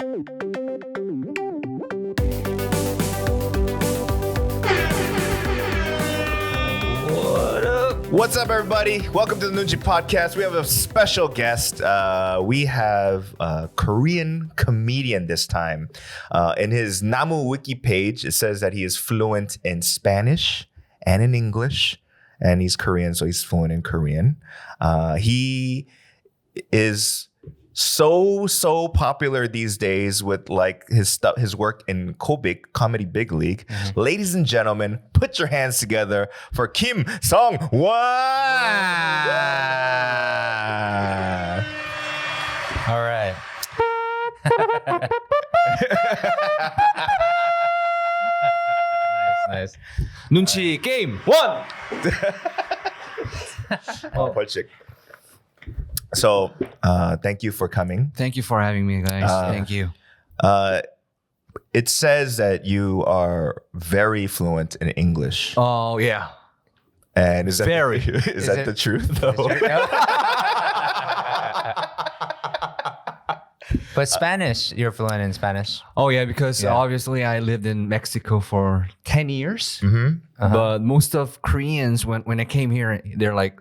What's up, everybody? Welcome to the Noonchi Podcast. We have a special guest. We have a Korean comedian this time. In his Namu Wiki page, it says that he is fluent in Spanish and in English. And he's Korean, so he's fluent in Korean. He is so popular these days with like his work in Kobik Comedy Big League. Mm-hmm. Ladies and gentlemen, put your hands together for Kim Sung-won. All right. nice. Noonchi game 1. 벌칙. So, thank you for coming. Thank you for having me, guys. Thank you. It says that you are very fluent in English. Oh, yeah. And is that Very. is that the truth though? But Spanish, you're fluent in Spanish. Oh, yeah, because obviously I lived in Mexico for 10 years. Mm-hmm. But most of Koreans, when I came here, they're like,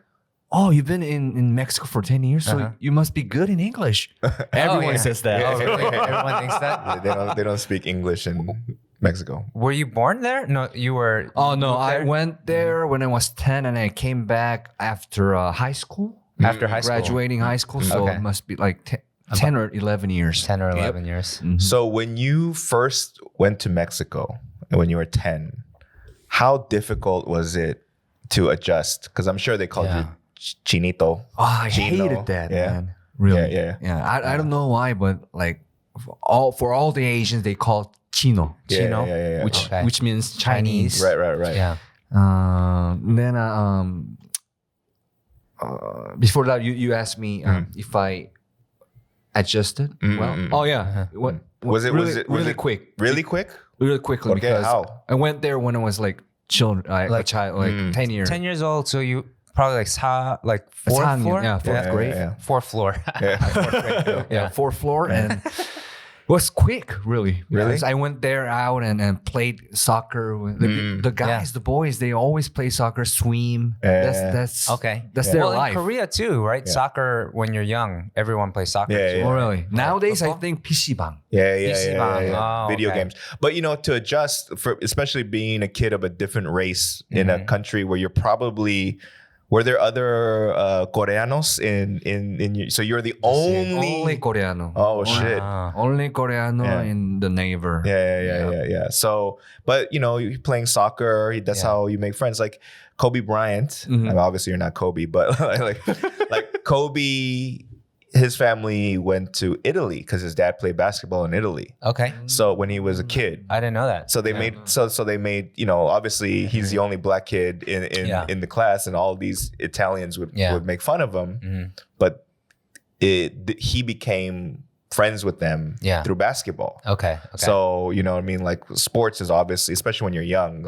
oh, you've been in Mexico for 10 years, so you must be good in English. Everyone says that. Oh, really? Everyone thinks that? They don't speak English in Mexico. Were you born there? No, you were. Oh, no, I went there when I was 10 and I came back after high school. After high school? Graduating high school, so it must be like 10 or 11 years. 10 or 11 years. Mm-hmm. So when you first went to Mexico, when you were 10, how difficult was it to adjust? Because I'm sure they called you Chinito. Oh, I Chino. hated that, Yeah. man. Really? Yeah. I don't know why, but like for all the Asians, they call Chino. Chino? Yeah. Which means Chinese. Right. Yeah. Then before that, you asked me if I adjusted well. Oh yeah. What Was it really quick? Really quick? Really quickly Okay, because how? I went there when I was like a child, like 10 years. 10 years old, so you probably like fourth floor? Yeah, fourth grade. Yeah. Fourth floor. Yeah, fourth floor, and it was quick, really. Really? Because I went there out and played soccer. With the guys, the boys, they always play soccer, swim. That's Okay. That's their well, life. in Korea too, right? Soccer, when you're young, everyone plays soccer. Yeah. Oh, really? Nowadays, I think PC방. Yeah. Oh, Video okay. games. But to adjust for, especially being a kid of a different race in a country where you're probably, were there other Coreanos in so you're the only Coreano. Oh shit. Only Coreano in the neighbor. Yeah. So, but you're playing soccer. That's how you make friends. Like Kobe Bryant. I mean, obviously, you're not Kobe, but like Kobe, his family went to Italy because his dad played basketball in Italy. Okay. So when he was a kid, I didn't know that. so they made obviously he's the only black kid in the class, and all these Italians would make fun of him. But he became friends with them through basketball. Okay. So like sports is obviously, especially when you're young.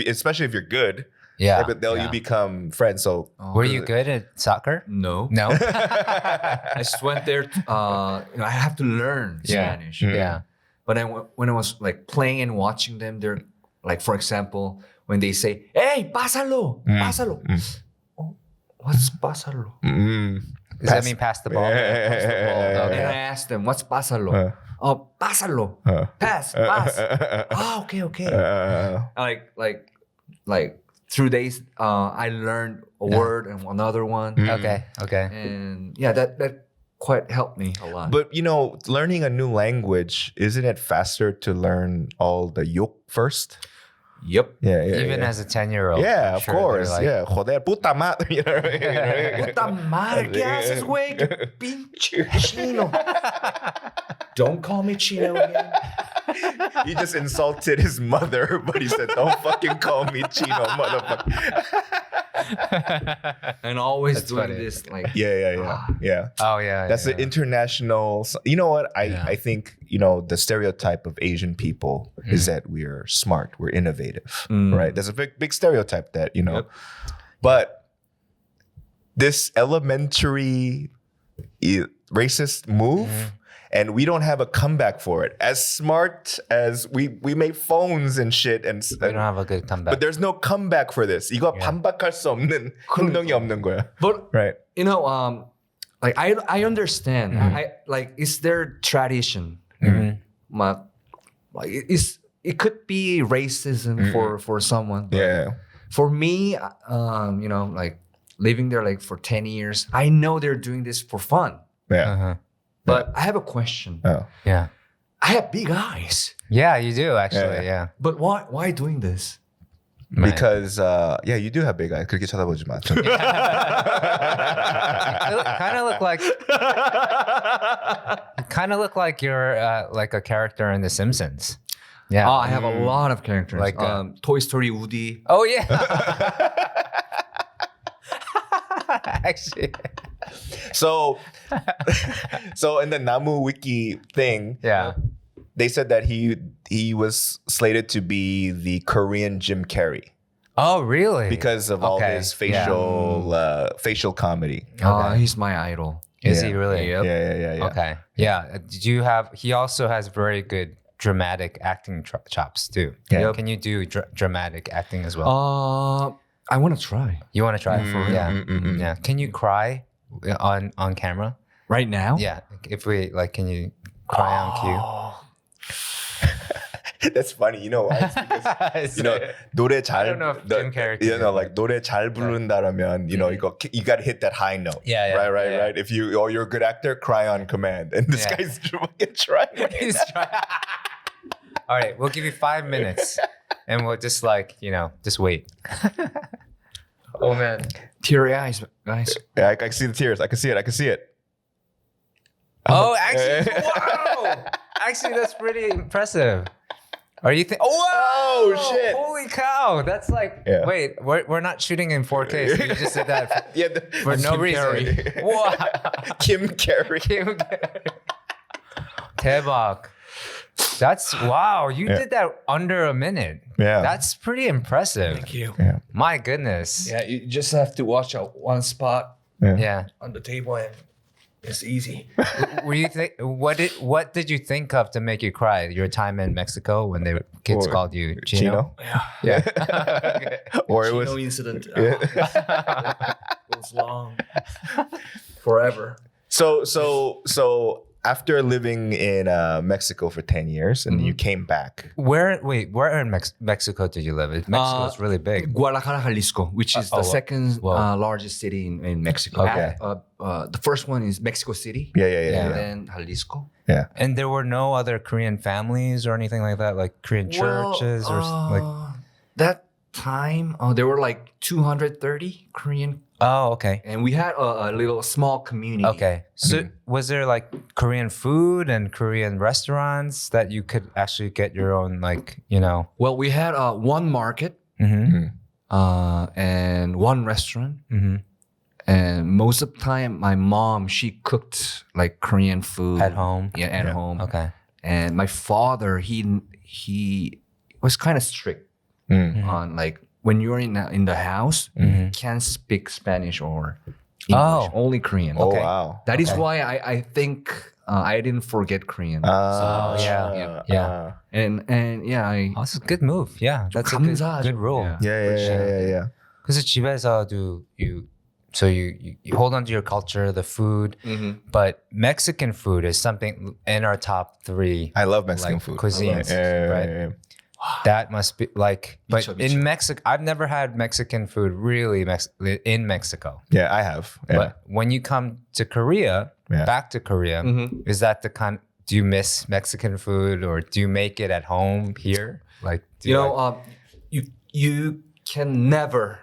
Especially if you're good. Yeah. You become friends. So were you good at soccer? No. I I just went there. I have to learn Spanish. Yeah. But when I was like playing and watching them, they're like, for example, when they say, "Hey, pásalo." Oh, what's pásalo? Does that mean pass the ball? And I asked them, "What's pásalo?" Oh, pásalo. Pass. Oh, okay. Like through days, I learned a word and another one. Okay. And that quite helped me a lot. But learning a new language, isn't it faster to learn all the yok first? Yep. Yeah. Even as a 10-year-old. Yeah, I'm of sure course. they're like, Yeah. Joder, puta madre. Puta madre, ¿qué haces, güey? ¿Qué pinche chino? Don't call me chino again. He just insulted his mother, but he said, "Don't fucking call me Chino, motherfucker." And always That's doing funny. this like Yeah. Oh yeah. That's the international. You know what? I think the stereotype of Asian people is that we're smart, we're innovative, right? There's a big stereotype that Yep. But this elementary racist move and we don't have a comeback for it. As smart as we make phones and shit, and We don't have a good comeback. but there's no comeback for this. 이거 반박할 수 없는 행동이 없는 거야. But Right. you know, like I understand. I like it's their tradition. Like it could be racism for someone. But Yeah. For me, you know, like living there like for 10 years, I know they're doing this for fun. Yeah. Uh-huh. But I have a question. Oh. Yeah. I have big eyes. Yeah, you do actually. Yeah. But why doing this? Because yeah, you do have big eyes. 그렇게 쳐다보지 마. Kind of look like you're like a character in The Simpsons. Yeah. Oh, I have a lot of characters. Like, Toy Story Woody. Oh yeah. Actually. So in the Namu Wiki thing, Yeah. they said that he was slated to be the Korean Jim Carrey Oh really? because of all Okay, his facial comedy. He's my idol. Is Yeah. he really? Yep. Yeah. Okay. Yeah. Did you have? He also has very good dramatic acting chops too. Yeah. Can you do dramatic acting as well? I want to try. You want to try? Yeah. Can you cry on camera? Right now? Yeah. If we like, can you cry on cue? That's funny, you know why? It's because you know 노래 잘 I don't know if Jim Carrey you can know do like 노래 잘 부른다라면 you know you got to hit that high note. Yeah, right. If you're a good actor, cry on command. And this guy's trying. He's trying. All right, we'll give you 5 minutes, and we'll just just wait. Oh man. Teary eyes, guys. Yeah, I can see the tears. I can see it. Oh, actually, wow. Actually, that's pretty impressive. Are you Oh, shit. Holy cow! That's like wait, we're not shooting in 4K. So you just did that for no Kim reason. Carrey. Wow. Kim Carrey. Kim Carrey. 대박. That's wow. You did that under a minute. Yeah. That's pretty impressive. Thank you. Yeah. My goodness. Yeah, you just have to watch out one spot Yeah. on the table and it's easy. Were you what did you think of to make you cry? Your time in Mexico when kids Or called you Chino? Yeah. Yeah. Or it was Chino incident. It was long. Forever. So after living in Mexico for 10 years and you came back. Where in Mexico did you live? Mexico is really big. Guadalajara, Jalisco, which is the second largest city in Mexico. Okay. The first one is Mexico City. Yeah. And then Jalisco. Yeah. And there were no other Korean families or anything like that, like Korean churches or like. That time, there were like 230 Korean. Oh, okay. And we had a little small community. Okay. So was there like Korean food and Korean restaurants that you could actually get your own Well, we had one market and one restaurant. And most of the time, my mom, she cooked like Korean food. At home? Yeah, at home. Okay. And my father, he was kind of strict on like, when you're in the house, you can't speak Spanish or English, only Korean. Oh, wow. That is why I think I didn't forget Korean. Yeah. And I That's a good move. Yeah, that's a 감사하죠. good rule. Yeah. Because 집에서도 you hold on to your culture, the food, but Mexican food is something in our top 3. I love Mexican like, food. cuisines, right? Yeah. That must be like, but Micho. in Mexico, I've never had Mexican food really in Mexico. Yeah, I have. Yeah. But when you come to Korea, back to Korea, is that do you miss Mexican food or do you make it at home here? Like, you can never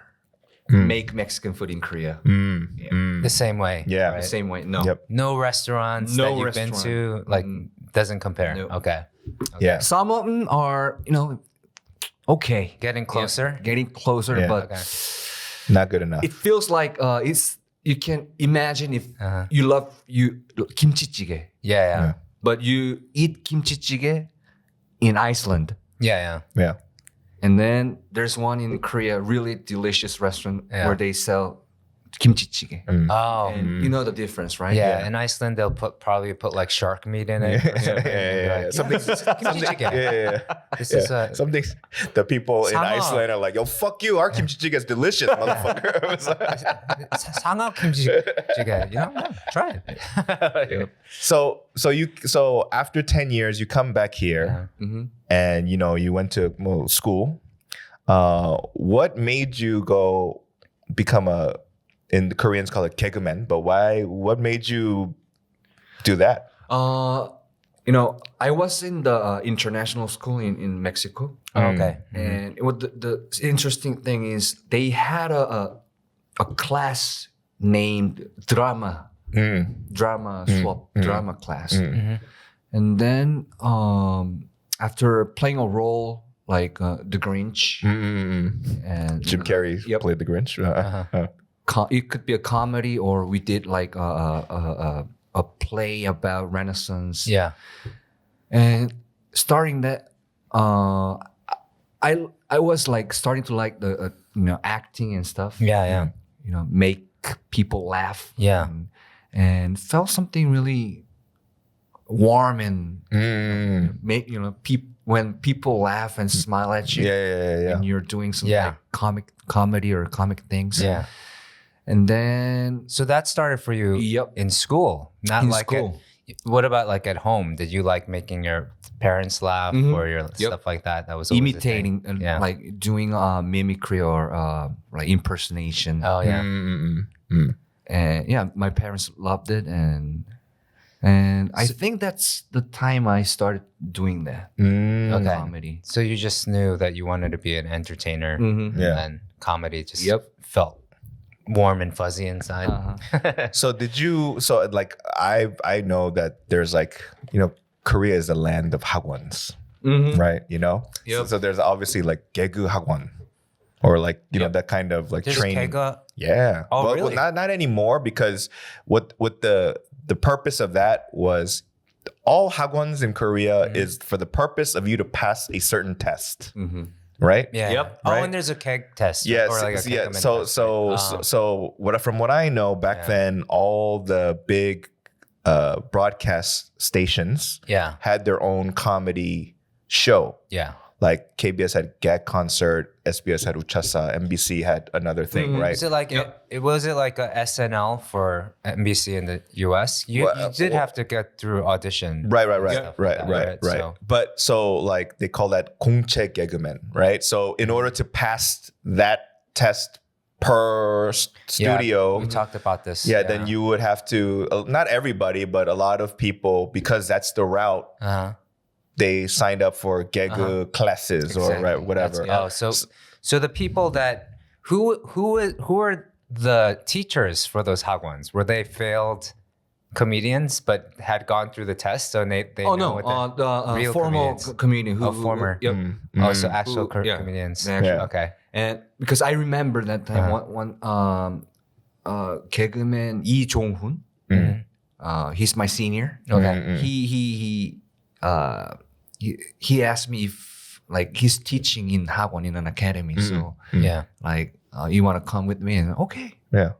make Mexican food in Korea. the same way. Yeah. right? The same way. No. Yep. No restaurants No that you've been to, like, doesn't compare. Nope. Okay. Yeah. Some of them are, okay. Getting closer. Getting closer, Yeah. but Okay. Not good enough. it feels like you can imagine if you love kimchi jjigae, Yeah. but you eat kimchi jjigae in Iceland. Yeah. Yeah. And then there's one in Korea, really delicious restaurant where they sell kimchi jjigae. Oh. And you know the difference, right? Yeah, in Iceland they'll probably put like shark meat in it. Or something. Yeah. Something. This is something. The people in Sama. Iceland are like, "Yo, fuck you! Our kimchi jjigae is delicious, motherfucker." It was like- 상어 kimchi jjigae. You know, try it. So after 10 years, you come back here, and you went to school. What made you go become in the Koreans call it Gagman, but what made you do that? I was in the international school in Mexico. Okay. And the interesting thing is they had a class named drama swap, drama class. And then after playing a role like the Grinch and Jim Carrey played the Grinch. it could be a comedy, or we did like a play about Renaissance. Yeah. And starting that, I was like starting to like the acting and stuff. Yeah. Make people laugh. Yeah. And felt something really warm and make when people laugh and smile at you. And you're doing some like comedy or comic things. Yeah. And then So that started for you in school, not in like school. What about like at home? Did you like making your parents laugh or your stuff like that? That was always the thing. Imitating and like doing mimicry or like impersonation. Oh yeah. And my parents loved it, and I think that's the time I started doing that comedy. So you just knew that you wanted to be an entertainer, and then comedy just felt warm and fuzzy inside. So like I know that there's like Korea is the land of hagwons, right? So there's obviously like Gegu hagwon, or like that kind of like There's training. Kega? Yeah. Oh, really? Well, not anymore, because what the purpose of that was, all hagwons in Korea is for the purpose of you to pass a certain test. Right? Yeah. Yep. Oh, Right? and there's a keg test. Yes. Or like a Yeah. Kegman So test, right? from what I know back then, all the big broadcast stations had their own comedy show. Yeah. Like KBS had Gag Concert, SBS had Uchasa, NBC had another thing, right? Is it like was it like a SNL for NBC in the US? You did have to get through audition. Right. So- But so like they call that 공채 개그맨, right? So in order to pass that test per studio, we talked about this. then you would have to, not everybody, but a lot of people, because that's the route. They signed up for Gegu classes or whatever. So the people that who are the teachers for those hagwons? Were they failed comedians but had gone through the test, so they know what the real formal comedian who former. So actual comedians. Okay. And because I remember that time one 개그맨 Lee Jong-hoon, he's my senior. Okay. He asked me if like he's teaching in hagwon in an academy, so like you want to come with me? And okay.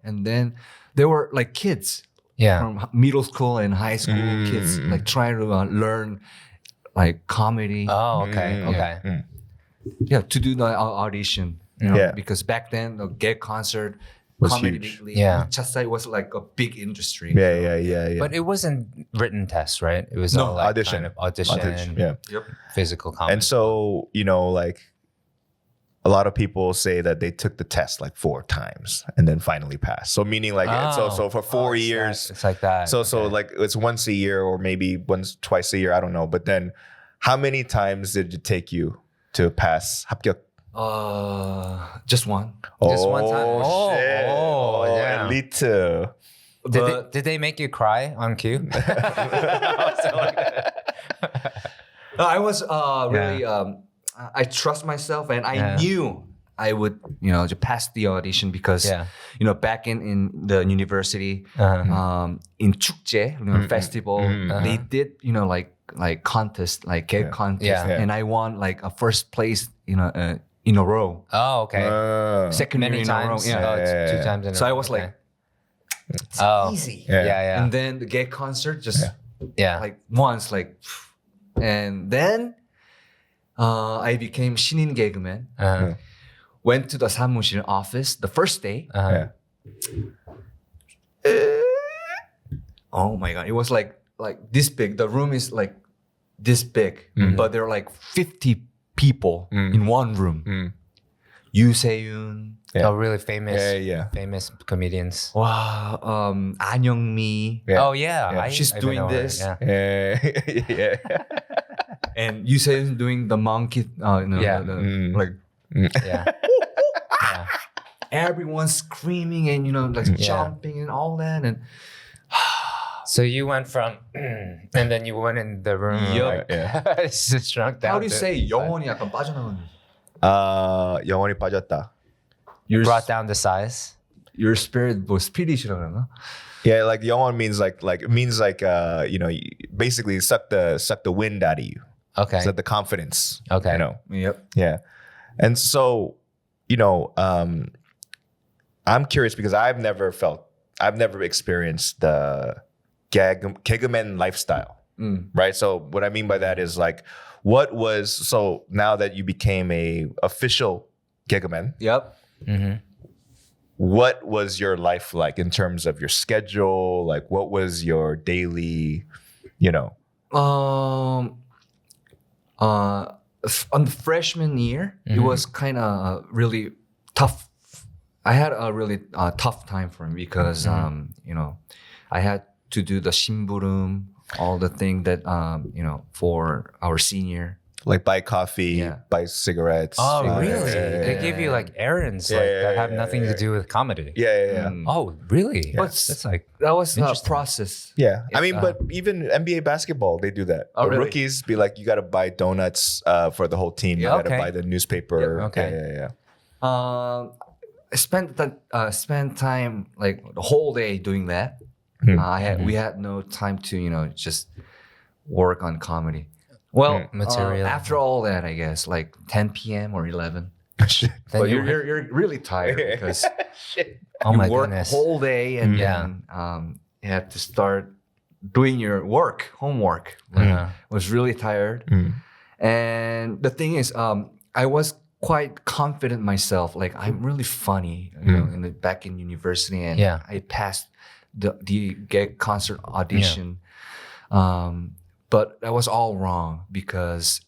And then there were like kids from middle school and high school kids like trying to learn like comedy. Oh, okay. To do the audition. Because back then the gag concert was comedy huge. weekly, Chasai was like a big industry. Yeah. But it wasn't written tests, right? It was all like audition. kind of audition. Physical comedy. And so, like a lot of people say that they took the test like 4 times and then finally passed. So meaning like, so for 4 years. It's like that. So like it's once a year or maybe twice a year. I don't know. But then how many times did it take you to pass 합격? Just one. Just one time? Shit. Yeah. Elite. Did they make you cry on cue? I was really I trust myself, and I knew I would to pass the audition because back in the university in 축제 festival they did like contest, like gag contest, and I won like a first place in a row. Oh, okay. Second Many year times. in a row. Two times in a row. So I was like It's easy. Yeah. And then the gay concert just Yeah. once and then I became 신인 개그man. Went to the 사무실 office the first day. Oh my god, it was like this big. The room is like this big, but there are like 50 people in one room. 유세윤. Oh, really famous. Yeah. Famous comedians. Wow, 안영미. Oh yeah. She's I doing know her, this. Yeah. And Yuse윤 doing the monkey. Like Yeah. everyone's screaming and jumping and all that. And So you went from, and then you went in the room. Yup. It's just shrunk down. how do you to- say 영혼이 약간 빠져나가는? 영혼이 빠졌다. Your Brought down the size. your spirit 뭐 spirit이라 그러나? Yeah, like 영혼 means like basically suck the wind out of you. Okay. Suck the confidence. Okay. You know. Yep. Yeah. And so, I'm curious because I've never experienced the Gagman lifestyle. Right? So what I mean by that is like, so now that you became a official Gagman, Yep. what was your life like in terms of your schedule? Like what was your daily, On the freshman year, it was kind of really tough. I had a really tough time for me because I had to do the 심부름, all the thing that for our senior. like buy coffee, Yeah. buy cigarettes. Oh, buy- really? Yeah. They give you like errands Yeah, like yeah, that yeah, have nothing to do with comedy. Yeah. Oh, really? But That's like that was a Interesting. process. Yeah. I mean, but even NBA basketball, they do that. Oh, The really? rookies be like, you got to buy donuts for the whole team. You Yeah, got to okay. buy the newspaper. Yeah, okay. Yeah. I spent time like the whole day doing that. We had no time to just work on comedy. Well, Material. after all that, I guess like 10 p.m. or 11. Shit. then But you you're really tired because oh you my work goodness. whole day and Yeah. then you have to start doing your homework. Like, Yeah. I was really tired. And the thing is, I was quite confident myself. Like I'm really funny, back in university, and Yeah. I passed the gag concert audition. But that was all wrong because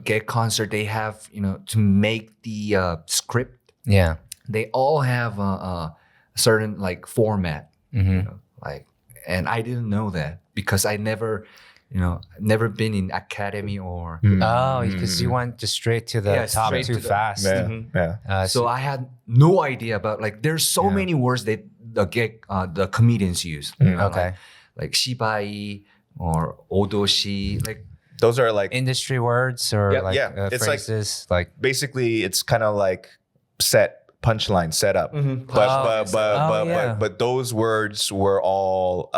gag concert they have to make the script. Yeah. They all have a certain like format, and I didn't know that because I never been in academy or. Oh, because you went just straight to the Yeah, top straight too to the- fast. Yeah. So I had no idea about like there's so many words that the comedians use. Okay. Like shibai or odoshi, like Those are like, Industry words or Yeah, like yeah. It's like- phrases like basically, it's kind of like punchline, set up. But those words were all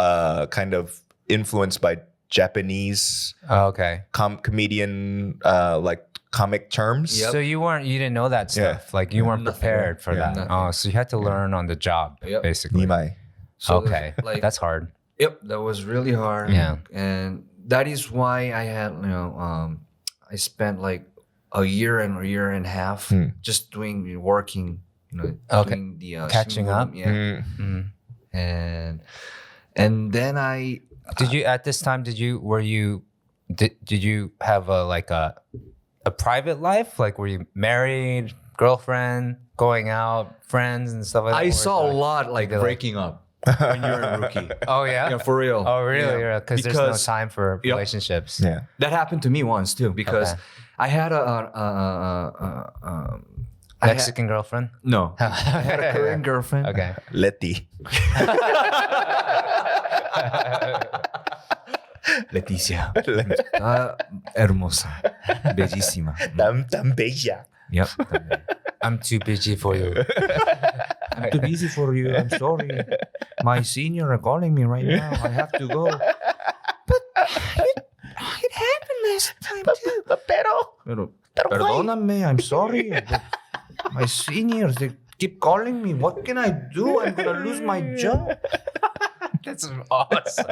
kind of influenced by Japanese okay. comedian like comic terms. Yep. So you didn't know that Yeah. stuff. Like you weren't Nothing. prepared for Yeah. that. Oh, so you had to learn on the job, Yep. basically. Nimai. so Okay, like that's hard. Yep, that was really hard. Yeah. And that is why I had, I spent like a year and a half just working, Okay. doing the Catching up? Yeah. And then I Did you at this time? Did you have a private life? Like were you married, girlfriend, going out, friends and stuff like that? I Or saw a is that- lot like Like- breaking up when you're a rookie. Oh yeah. Yeah, for real. Oh really? Yeah. Because there's no time for Yep. relationships. Yeah. That happened to me once too because Okay. I had Mexican girlfriend. No, I had a Korean girlfriend. Okay. Letty. Leticia. Hermosa. Bellísima. Tan bella. Yep. I'm too busy for you. I'm too busy for you. I'm sorry. My senior are calling me right now. I have to go. But it happened last time too. Pero perdóname. I'm sorry. But my seniors, they keep calling me. What can I do? I'm going to lose my job. That's awesome.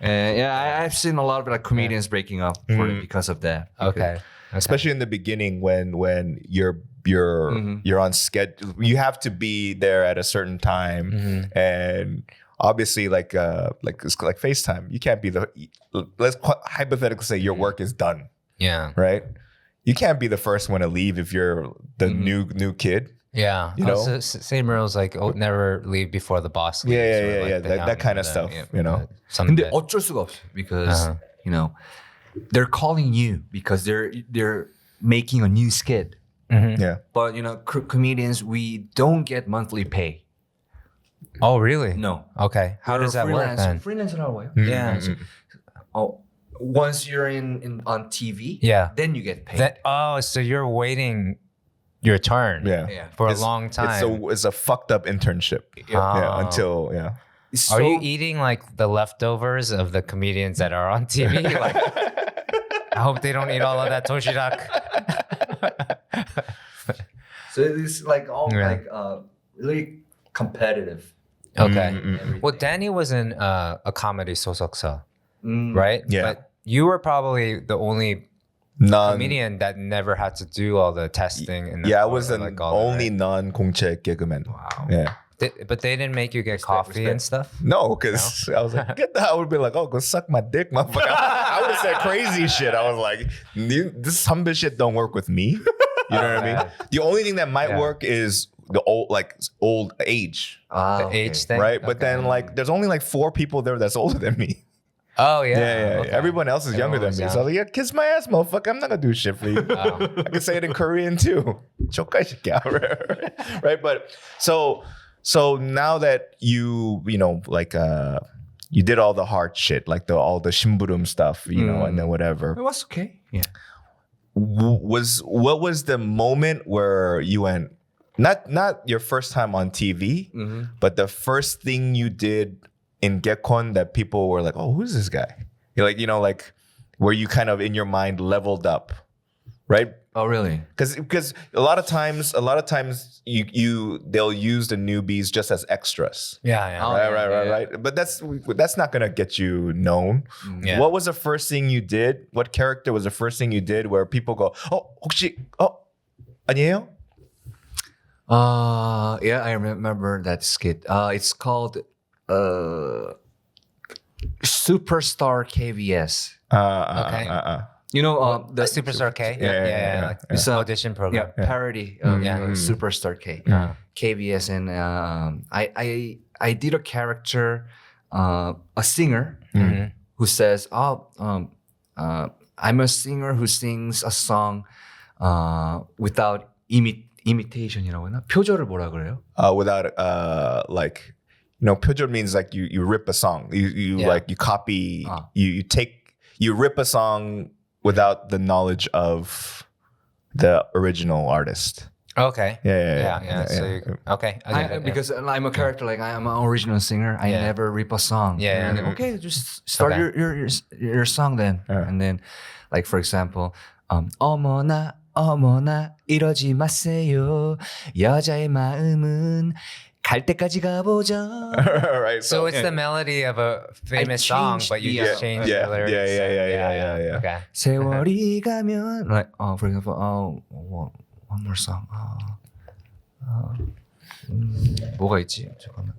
I've seen a lot of like comedians breaking up because of that. Okay. Especially in the beginning when you're on schedule, you have to be there at a certain time, and obviously like it's like FaceTime. You can't be let's hypothetically say your work is done. Yeah. Right. You can't be the first one to leave if you're the new kid. Yeah. You know, so same rules like never leave before the boss leaves. Yeah. That kind of stuff. You know. 근데 어쩔 수가 없어 because you know they're calling you because they're making a new skit. Yeah. But you know, comedians, we don't get monthly pay. Oh, really? No. Okay. How does that work then? Freelancer라고 해요. Yeah. Once you're on TV, then you get paid. So you're waiting your turn for a long time. It's a fucked up internship. Until Are you eating like the leftovers of the comedians that are on TV? Like, I hope they don't eat all of that toshirak. So it's like all really competitive. Okay. Well, Danny was in a comedy soseoksa, right? Yeah. But you were probably the only comedian that never had to do all the testing. And I was the only non-공채 개그man. Wow. Yeah. But they didn't make you get coffee and stuff? No, because I was like, I would be like, oh, go suck my dick, motherfucker. I would have said crazy shit. I was like, this humble shit don't work with me. You know what I mean? The only thing that might work is the old age. The age thing? Right? But then there's only like 4 people there that's older than me. Oh, yeah. Yeah. Okay. Everyone else is younger than me. So I was like, kiss my ass, motherfucker. I'm not going to do shit for you. I can say it in Korean too. Right? But so now that you did all the hard shit, like all the shimburum stuff, you know, and then whatever. It was okay. Yeah. What was the moment where you went, not your first time on TV, but the first thing you did in Gekon that people were like, oh, who's this guy? You're like, like where you kind of in your mind leveled up, right? Oh, really? Because a lot of times they'll use the newbies just as extras. Right. But that's not gonna get you known. Yeah. What was the first thing you did? What character was the first thing you did where people go, 혹시 아니에요? Yeah, I remember that skit. It's called Superstar KBS. Okay. You know the Superstar K? Yeah. It's an audition program. Yeah, parody. Superstar K. KBS. And I did a character, a singer who says, I'm a singer who sings a song without imitation이라고 하나? 표절을 뭐라 그래요? Without 표절 means like you rip a song. You like you copy. You rip a song without the knowledge of the original artist. Okay. Yeah. So okay. Because I'm a character, like I'm an original singer. I never rip a song. Yeah. And okay, just start your song then. And then, like for example, 어머나 이러지 마세요. 여자의 마음은 갈 때까지 가보자. Right. So it's the melody of a famous song, but you just change the lyrics. Yeah. Okay. 세월이 가면, like, for example, one more song. 뭐가 있지? 잠깐만.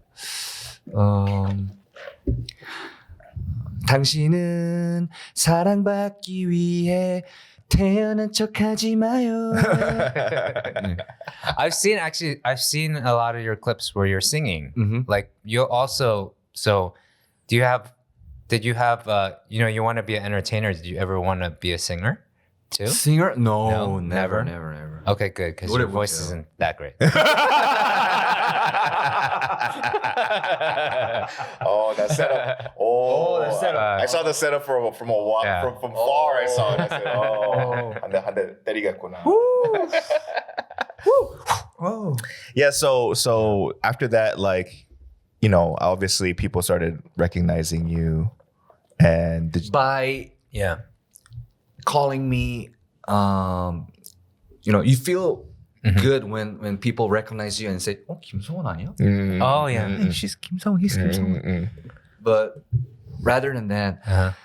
당신은 사랑받기 위해 태어난 척하지 마요. I've seen a lot of your clips where you're singing. Like you also. So, did you have? You want to be an entertainer? Did you ever want to be a singer? Too? Singer? No, never. never. Okay, good, because your voice isn't that great. That setup. That setup. I saw the setup from far. I saw it. I said, 한 대 때리겠구나. Yeah. So after that, like, obviously people started recognizing you, and by calling me, you feel good when people recognize you and say, "Oh, Kim Sung-won 아니야?" Oh yeah. Hey, she's Kim Sung-won. He's Kim Sung-won. But rather than that,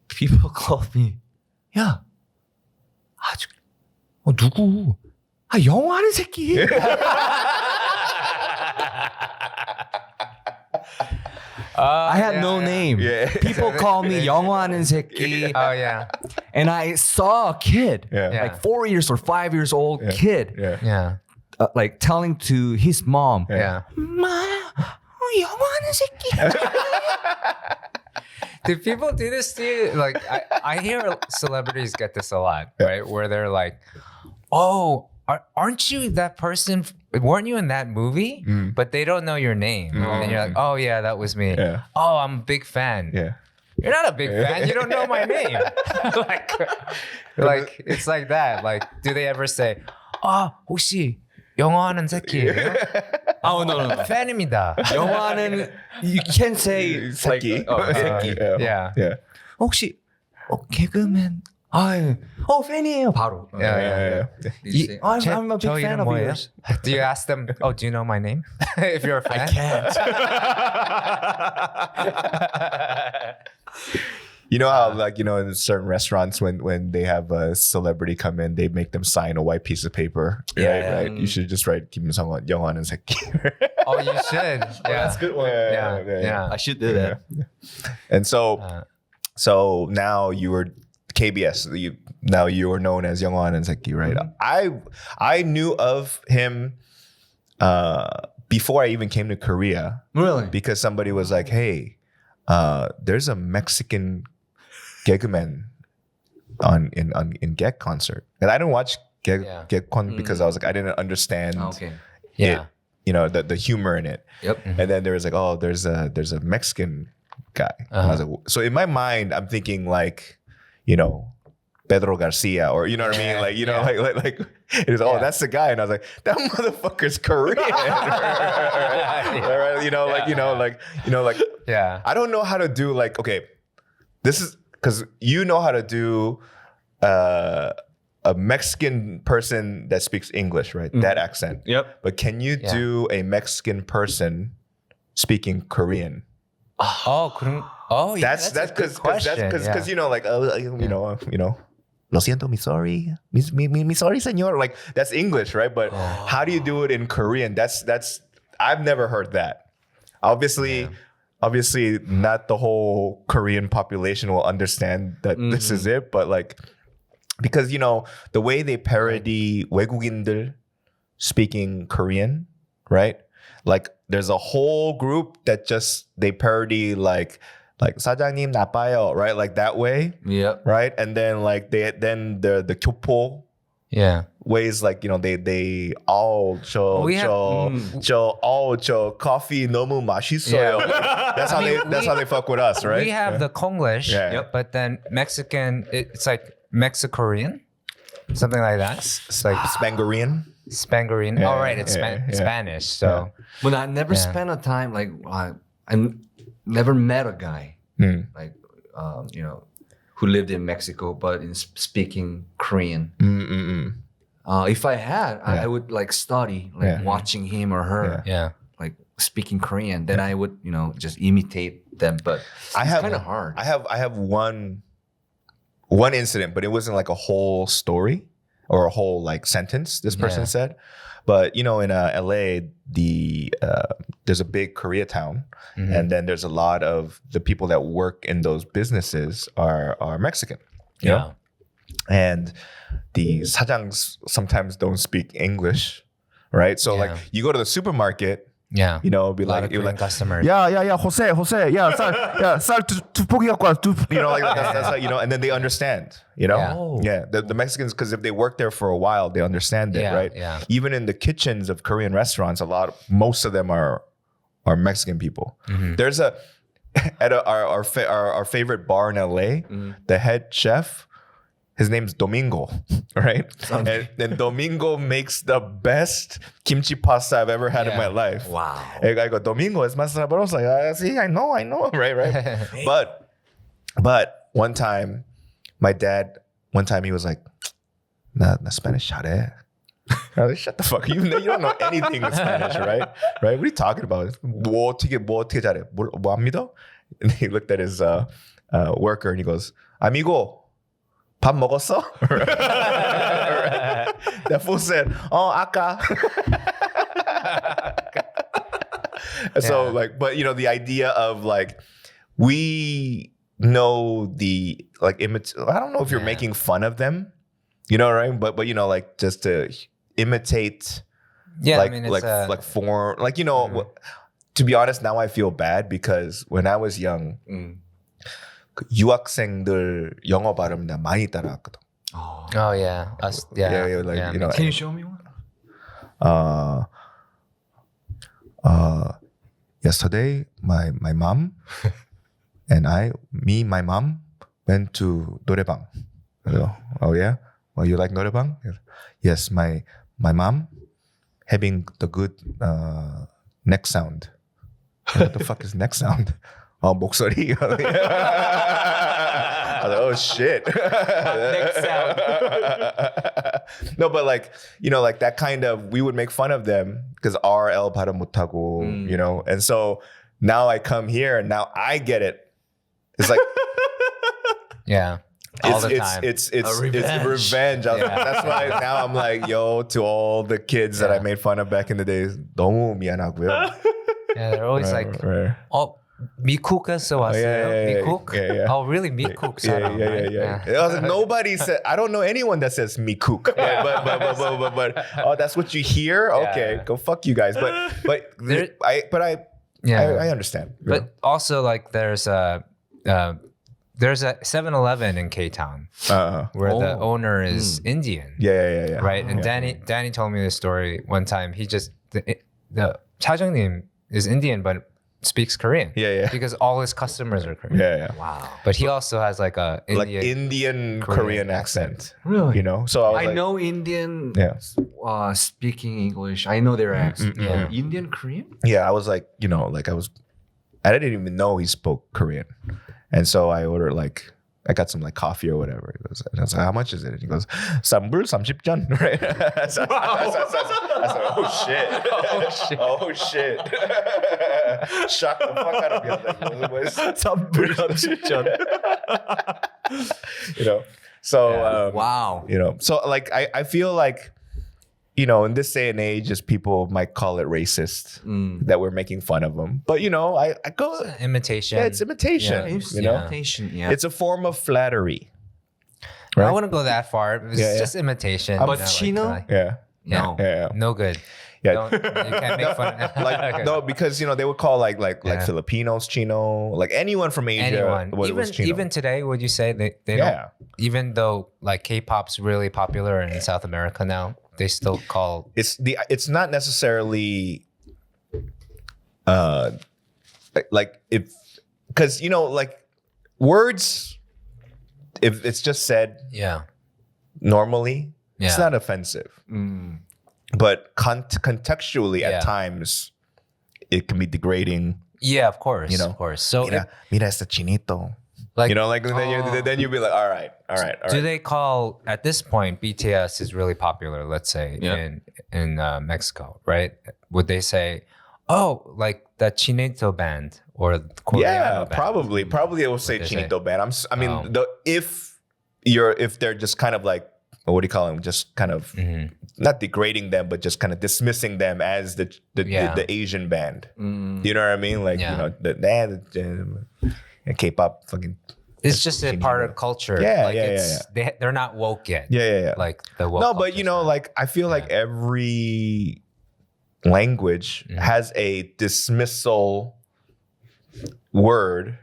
people call me, "야, 누구? 영어하는 새끼." I had no name. Yeah. People call me 영어하는 새끼. Oh yeah. And I saw a kid, Yeah. like 4 years or 5 years old kid, Yeah. like telling to his mom, Yeah. "마, 영어하는 새끼." Do people do this to you? Like I hear celebrities get this a lot, right? Where they're like, "Oh, aren't you that person? Weren't you in that movie?" But they don't know your name, and you're like, "Oh yeah, that was me. Yeah. Oh, I'm a big fan." Yeah. You're not a big fan. You don't know my name. like it's like that. Like, do they ever say, 혹시 영어하는 새끼? Oh no. 팬입니다. 영어하는 you can't say 새끼. 새끼. Yeah. Yeah. 혹시 개그맨? 팬이에요 바로. Yeah. You say, I'm a big 저 fan 이름 of 뭐예요? yours. Do you ask them, "Oh, do you know my name?" If you're a fan. I can't. You know how, like, you know, in certain restaurants, when they have a celebrity come in, they make them sign a white piece of paper. Yeah. Right. You should just write Kim Sung-won, 영어하는 새끼. Oh, you should. Yeah. That's a good one. Yeah. I should do that. And so now you were KBS. Now you were known as 영어하는 새끼, right? I knew of him before I even came to Korea. Really? Because somebody was like, "Hey, there's a Mexican Gagman in Gag concert," and I didn't watch Gagcon because I was like, I didn't understand Yeah. you know, the humor in it. Yep. And then there was like, "Oh, there's a Mexican guy." And I was like, so in my mind, I'm thinking like, you know, Pedro Garcia, or you know what I mean, like, you know, like it was, that's the guy, and I was like, that motherfucker's Korean. Right? You know, like Yeah. I don't know how to do, like, okay, this is because you know how to do a Mexican person that speaks English, right? That accent. Yep. But can you do a Mexican person speaking Korean? Yeah. That's because you know, like, you know, lo siento, mi sorry, mi sorry, señor. Like, that's English, right? But how do you do it in Korean? That's I've never heard that. Obviously, not the whole Korean population will understand that this is it, but like, because, you know, the way they parody 외국인들 speaking Korean, right? Like, there's a whole group that just they parody like 사장님 나빠요, right? Like that way. Yep. Right? And then like the 교포 ways, like, you know, they all 저 coffee 너무 맛있어요. That's how they fuck with us, right? We have the Konglish, but then Mexican, it's like Mexicorean, something like that. It's like Spangerian. Spangarine. Yeah, oh, right. It's Spanish. So, But I never spent a time like I never met a guy like you know, who lived in Mexico but in speaking Korean. If I had, I would like study, like watching him or her, like speaking Korean. Then I would, you know, just imitate them. But it's kind of hard. I have one incident, but it wasn't like a whole story or a whole like sentence this person said. But, you know, in LA, there's a big Koreatown, and then there's a lot of the people that work in those businesses are Mexican. You know? And the sajangs sometimes don't speak English, right? So like, you go to the supermarket. Yeah. You know, be like, you're like customers. Yeah, Jose, 쌀 두 포기 갖고 와. You know, like that's like, you know, and then they understand, you know? The Mexicans, because if they work there for a while, they understand it, right? Yeah. Even in the kitchens of Korean restaurants, most of them are Mexican people. There's at our favorite bar in LA, the head chef, his name's Domingo, right? And Domingo makes the best kimchi pasta I've ever had in my life. Wow. I go, Domingo es más sabroso. See, I know, right? But one time, my dad, he was like, na Spanish 잘해. I was like, shut the fuck. You don't know anything in Spanish, right? Right? What are you talking about? 뭐 어떻게 잘해? 뭐 안 믿어? And he looked at his worker and he goes, amigo, 밥 먹었어? That fool said, 아까. So like, but you know, the idea of like, we know the like I don't know if you're making fun of them, you know, right? But you know, like just to imitate, like I mean, like form, like you know. To be honest, now I feel bad because when I was young, 유학생들 영어 발음 나 많이 따라했거든. Oh yeah, us, yeah. Like, yeah. you know. Can you show me one? Yesterday, my mom and my mom went to 노래방. Oh yeah? Well, you like 노래방? Yes, my mom having the good neck sound. What the fuck is neck sound? 목소리. I was like, oh shit. Neck sound. No, but like, you know, like that kind of, we would make fun of them because RL 발음 못하고, you know? And so now I come here and now I get it. It's like, Yeah. All the time. It's revenge. That's why now I'm like, yo, to all the kids that I made fun of back in the days, 너무 mi안하고요. Yeah, they're always like, oh, 미쿡에서 왔어요? 미쿡? Yeah. Oh, really? 미쿡 사람, right? Yeah. I was like, nobody said. I don't know anyone that says mikuk. But oh, that's what you hear. Okay, go fuck you guys. But I understand. But also, like, there's a 7-Eleven in K-Town where the owner is Indian. Yeah. Right, and Danny told me this story one time. He just the 사장님 is Indian, but speaks Korean. Yeah. Because all his customers are Korean. Yeah. Wow. But he also has like a Indian Korean accent. Really? You know? So I know Indian speaking English. I know their accent. Yeah. Indian Korean? Yeah, I was like, you know, like I didn't even know he spoke Korean. And so I ordered I got some like coffee or whatever. And I was like, how much is it? And he goes, 3불 30전. Right? I said, oh shit. Shocked the fuck out of me. I was like, what is 3불 30전. You know? So, wow. You know, so like, I feel like, you know, in this day and age, just people might call it racist that we're making fun of them. But, you know, I go... imitation. Yeah, it's imitation. Yeah, you know? Imitation, yeah. It's a form of flattery. Right? I wouldn't go that far. It's just imitation. But Chino? No. No good. Yeah. You can't make fun of like no, because you know they would call like Filipinos Chino, like anyone from Asia. Was Chino. Even today, would you say they don't? Even though like K-pop's really popular in South America now, they still call it's not necessarily like if because you know like words if it's just said normally it's not offensive. But contextually, at times, it can be degrading. Yeah, of course. You know, of course. So mira este chinito. Like, you know, like then you'd be like, all right. Do they call at this point BTS is really popular? Let's say in Mexico, right? Would they say, oh, like that Chinito band or Korean band? Probably it will say Chinito band. If they're just kind of like. What do you call them? Just kind of not degrading them, but just kind of dismissing them as the Asian band. You know what I mean? Like you know the K-pop fucking. It's just a part of culture. They're not woke yet. Yeah. Like the woke. No, but you know, like I feel like every language has a dismissal word.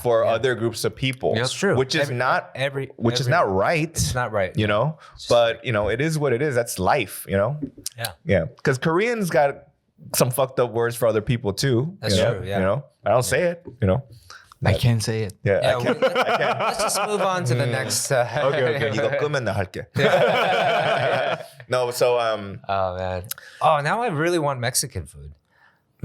For other groups of people. That's true. Which is not right. It's not right. You know? But you know, it is what it is. That's life, you know? Yeah. Because Koreans got some fucked up words for other people too. That's true. Yeah. You know? I don't say it, you know. I can't say it. I can't. Let's just move on to the next Okay. 이거 끄면 나 할게. No, so oh man. Oh, now I really want Mexican food.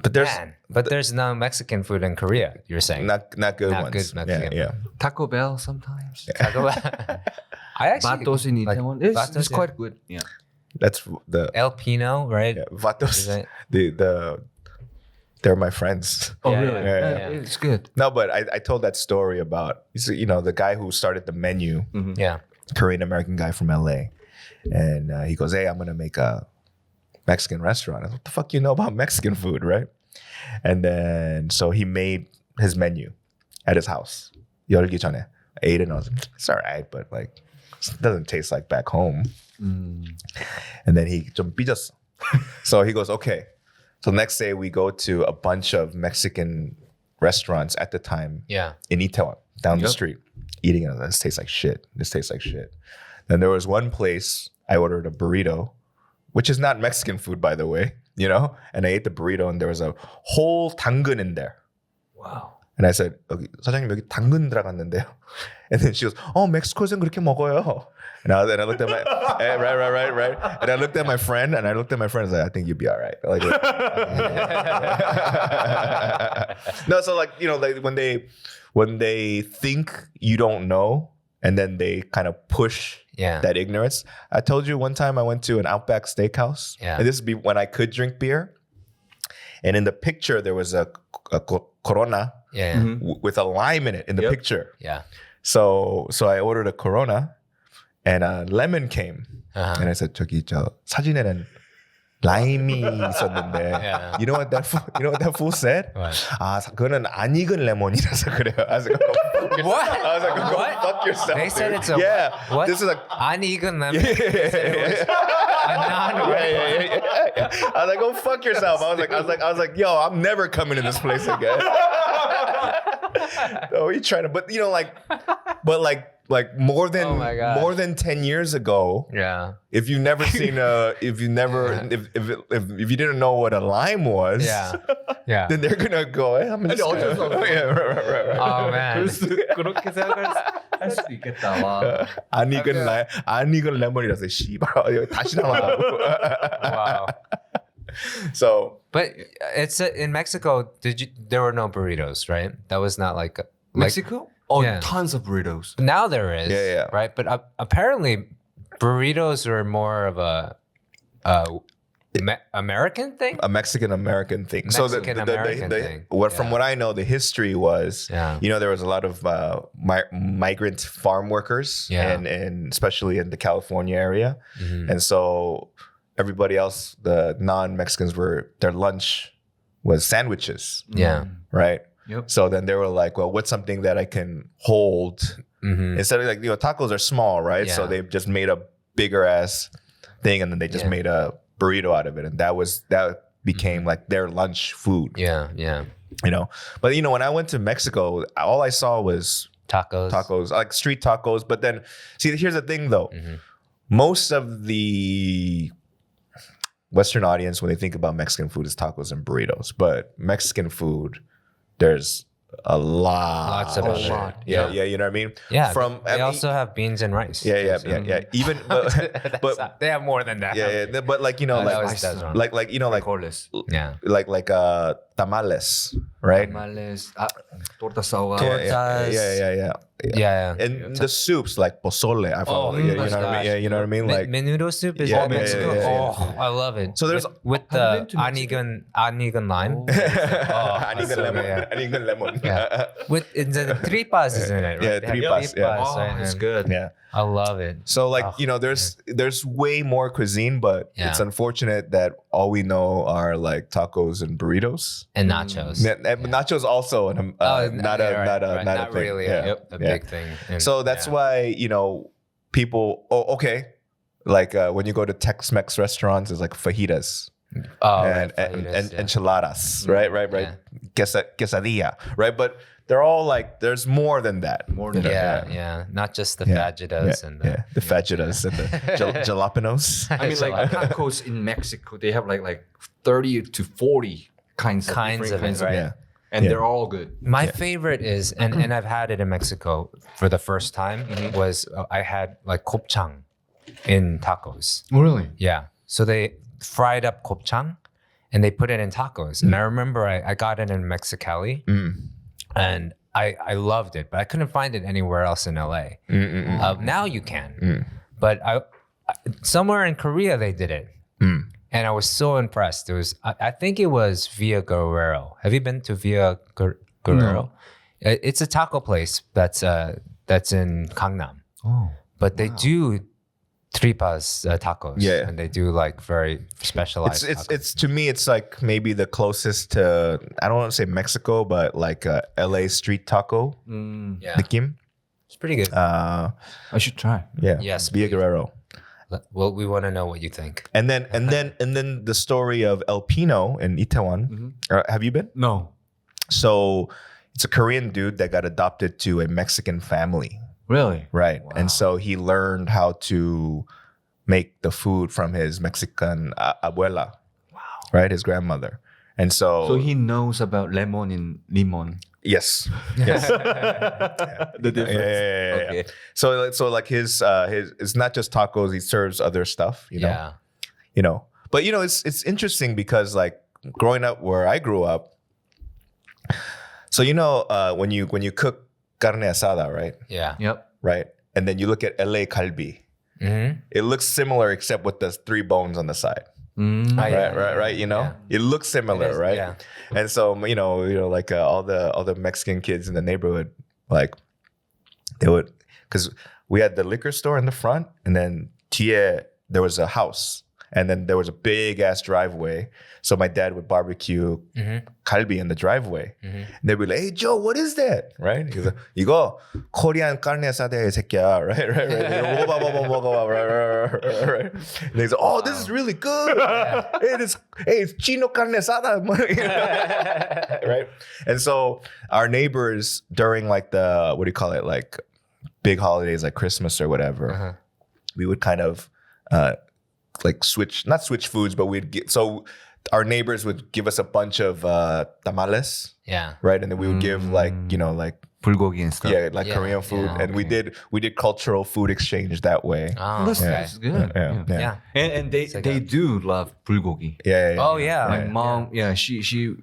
But there's no Mexican food in Korea. You're saying not good not ones. Good Mexican. Yeah. Taco Bell sometimes. Taco Bell. I actually Batos in Itaewon. It's quite good. Yeah. That's the El Pino, right? yeah, Vatos. Is it- They're my friends. Oh, Yeah, really? yeah, Yeah, yeah. it's good. No, but I told that story about the guy who started the menu, Yeah. Korean American guy from LA, and he goes, "Hey, I'm gonna make a Mexican restaurant." I was, what the fuck you know about Mexican food, right? And then so he made his menu at his house. 열기 전에. I ate it and I was like, it's all right, but like it doesn't taste like back home. And then he 좀 삐졌어. So he goes, okay. So next day we go to a bunch of Mexican restaurants at the time Yeah. in Itaewon, down the Yep. street, eating it. This tastes like shit. This tastes like shit. Then there was one place I ordered a burrito, which is not Mexican food, by the way, and I ate the burrito and there was a whole 당근 in there. Wow. And I said, 사장님 여기 당근 들어갔는데요. And then she goes, 멕시코에서는 그렇게 먹어요. And I looked at my, right. And I looked at my friend and I was like, I think you'd be all right. Like, no, so like, like when they think you don't know and then they kind of push Yeah. that ignorance. I told you one time I went to an Outback Steakhouse. Yeah. And this would be when I could drink beer. And in the picture, there was a Corona Yeah. with a lime in it in the Yep. picture. Yeah. So I ordered a Corona and a lemon came. Uh-huh. And I said, 저기 저 사진에는 라임이 있었는데. Yeah. You know what that fool said? What? 그거는 안 익은 레몬이라서 그래요. I was like, What? I was like, go What? fuck yourself. They said dude. it's a yeah. what? This is like Uneven lemon. yeah. A non-red Yeah. I was like, go fuck yourself. I was like, yo, I'm never coming to this place again. Oh, you trying to, but like more than Oh my God. more than 10 years ago, Yeah. if you never seen if you didn't know what a lime was, Yeah. Yeah. then they're gonna go, hey, I'm just 어쩔 수 없어. yeah, right. Oh man. 그렇게 생각할 수도 있겠다. 와. 안 익은 레몬이라서 씨발 여기 다시 나왔다고. Wow. So But it's in Mexico. There were no burritos, right? That was not like Mexico? Oh, Yeah. tons of burritos. Now there is. Yeah. Right, but apparently burritos are more of a American thing. a Mexican American thing. Mexican-American thing. From Yeah. what I know, the history was, Yeah. there was a lot of migrant farm workers, Yeah. and especially in the California area, Mhm. and so everybody else, the non-Mexicans, their lunch was sandwiches, Yeah. right? Yep. So then they were like, well, what's something that I can hold? Mhm. Instead of like, tacos are small, right? So Yeah. they just made a bigger ass thing and then they just Yeah. made a burrito out of it. And that became like their lunch food, Yeah. Yeah. But when I went to Mexico, all I saw was Tacos. like street tacos. But then, see, here's the thing though. Mhm. Most of the Western audience, when they think about Mexican food, is tacos and burritos. But Mexican food, there's a lot. Lots of other. Yeah, you know what I mean? Yeah. I they mean, also have beans and rice. Yeah. Even, but They have more than that. yeah. But like that was wrong. like Frijoles. Yeah. like tamales, right? Tamales, tortas ahogadas. Tortas. Yeah. Yeah. And the soups like pozole. I follow. Oh, you know gosh. what I mean? Yeah, you know what I mean? Like menudo soup is Yeah, all yeah, Mexico. yeah, yeah. Oh, I love it. So there's- with Have you the been to uneven lime. Anigan so lemon. good, yeah. Anigan lemon. Yeah. With the tripas is in it, right? Yeah, They have tripas, yeah. Oh, right? it's And good. Yeah. I love it. So like, Oh, there's way more cuisine, but Yeah. it's unfortunate that all we know are like tacos and burritos. And nachos. Nachos also not a thing. really Yeah. a Yeah. big thing. And- So that's yeah. why, people, okay. Like when you go to Tex-Mex restaurants, it's like fajitas Oh, and right, fajitas, yeah. enchiladas, right? Yeah. Quesadilla, right? But they're all like, there's more than that. More than Yeah. Not just the Yeah. fajitas and the fajitas and the jalapenos. I mean, like tacos in Mexico, they have like 30 to 40 kinds of it, right? Yeah. and Yeah. they're all good. My favorite is, and I've had it in Mexico for the first time, was I had like gopchang in tacos. Really? Yeah. So they fried up gopchang and they put it in tacos. And I remember I got it in Mexicali and I loved it, but I couldn't find it anywhere else in LA. Now you can. But somewhere in Korea they did it. And I was so impressed. It was, I think it was Via Guerrero. Have you been to Via Guerrero? No. It's a taco place that's in Gangnam. Oh, but they do tripas tacos. Yeah, and they do like very specialized. It's to me, it's like maybe the closest to, I don't want to say Mexico, but like LA street taco. Nikim. It's pretty good. I should try. Yeah. Yes. Via Guerrero. Well, we want to know what you think. And then the story of El Pino in Itaewon. Have you been? No. So it's a Korean dude that got adopted to a Mexican family. Really? Right. Wow. And so he learned how to make the food from his Mexican abuela. Wow. Right? His grandmother. And so he knows about lemon in limon. Yes. Yes. The difference. Yeah. Okay. So like his it's not just tacos, he serves other stuff, you know. Yeah. You know. But you know, it's interesting because like growing up where I grew up, so you know when you cook carne asada, right? Yeah. Yep. Right? And then you look at LA kalbi. It looks similar except with the 3 bones on the side. Right. You know, it looks similar, right? Yeah. And so you know, like all the Mexican kids in the neighborhood, like they would, because we had the liquor store in the front, and then there was a house, and then there was a big ass driveway. So my dad would barbecue kalbi in the driveway. And they'd be like, "Hey Joe, what is that?" Right? He's like, "이거 Korean carne asada 새끼야." Right. Right. And he's like, "Oh, this is really good. Hey, it's chino carne asada." Right. And so our neighbors during like the, what do you call it, like big holidays like Christmas or whatever, we would kind of like not switch foods, but we'd get, so our neighbors would give us a bunch of tamales. Yeah. Right. And then we would give like, like bulgogi and stuff. Yeah, like Korean food. Yeah, and we did cultural food exchange that way. Oh, That's good. Yeah. And they do love bulgogi. Yeah. Oh yeah. My mom, she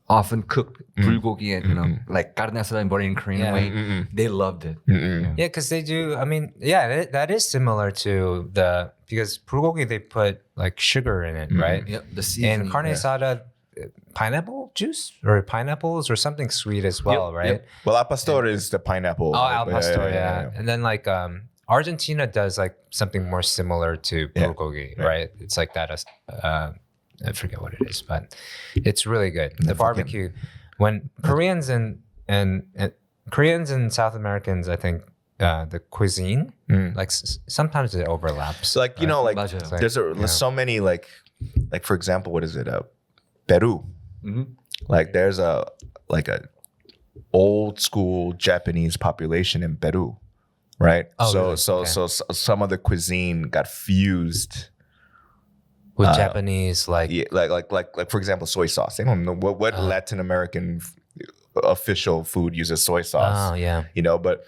often cooked bulgogi and like carne asada but in Korean way. They loved it. Yeah, because they do. I mean, that is similar to because bulgogi they put like sugar in it, right? Yep. The seasoning. And carne asada, pineapple juice or pineapples or something sweet as well, right? Yep. Well, al pastor is the pineapple. Oh, al pastor, yeah. And then like Argentina does like something more similar to bulgogi, right? It's like that. I forget what it is, but it's really good. The barbecue, when Koreans and South Americans, I think the cuisine, like sometimes it overlaps. So like, like there's so many like for example, what is it? Peru. Like there's a old school Japanese population in Peru, right? Oh, so some of the cuisine got fused with Japanese, like for example, soy sauce. They don't know what Latin American official food uses soy sauce. Oh yeah. But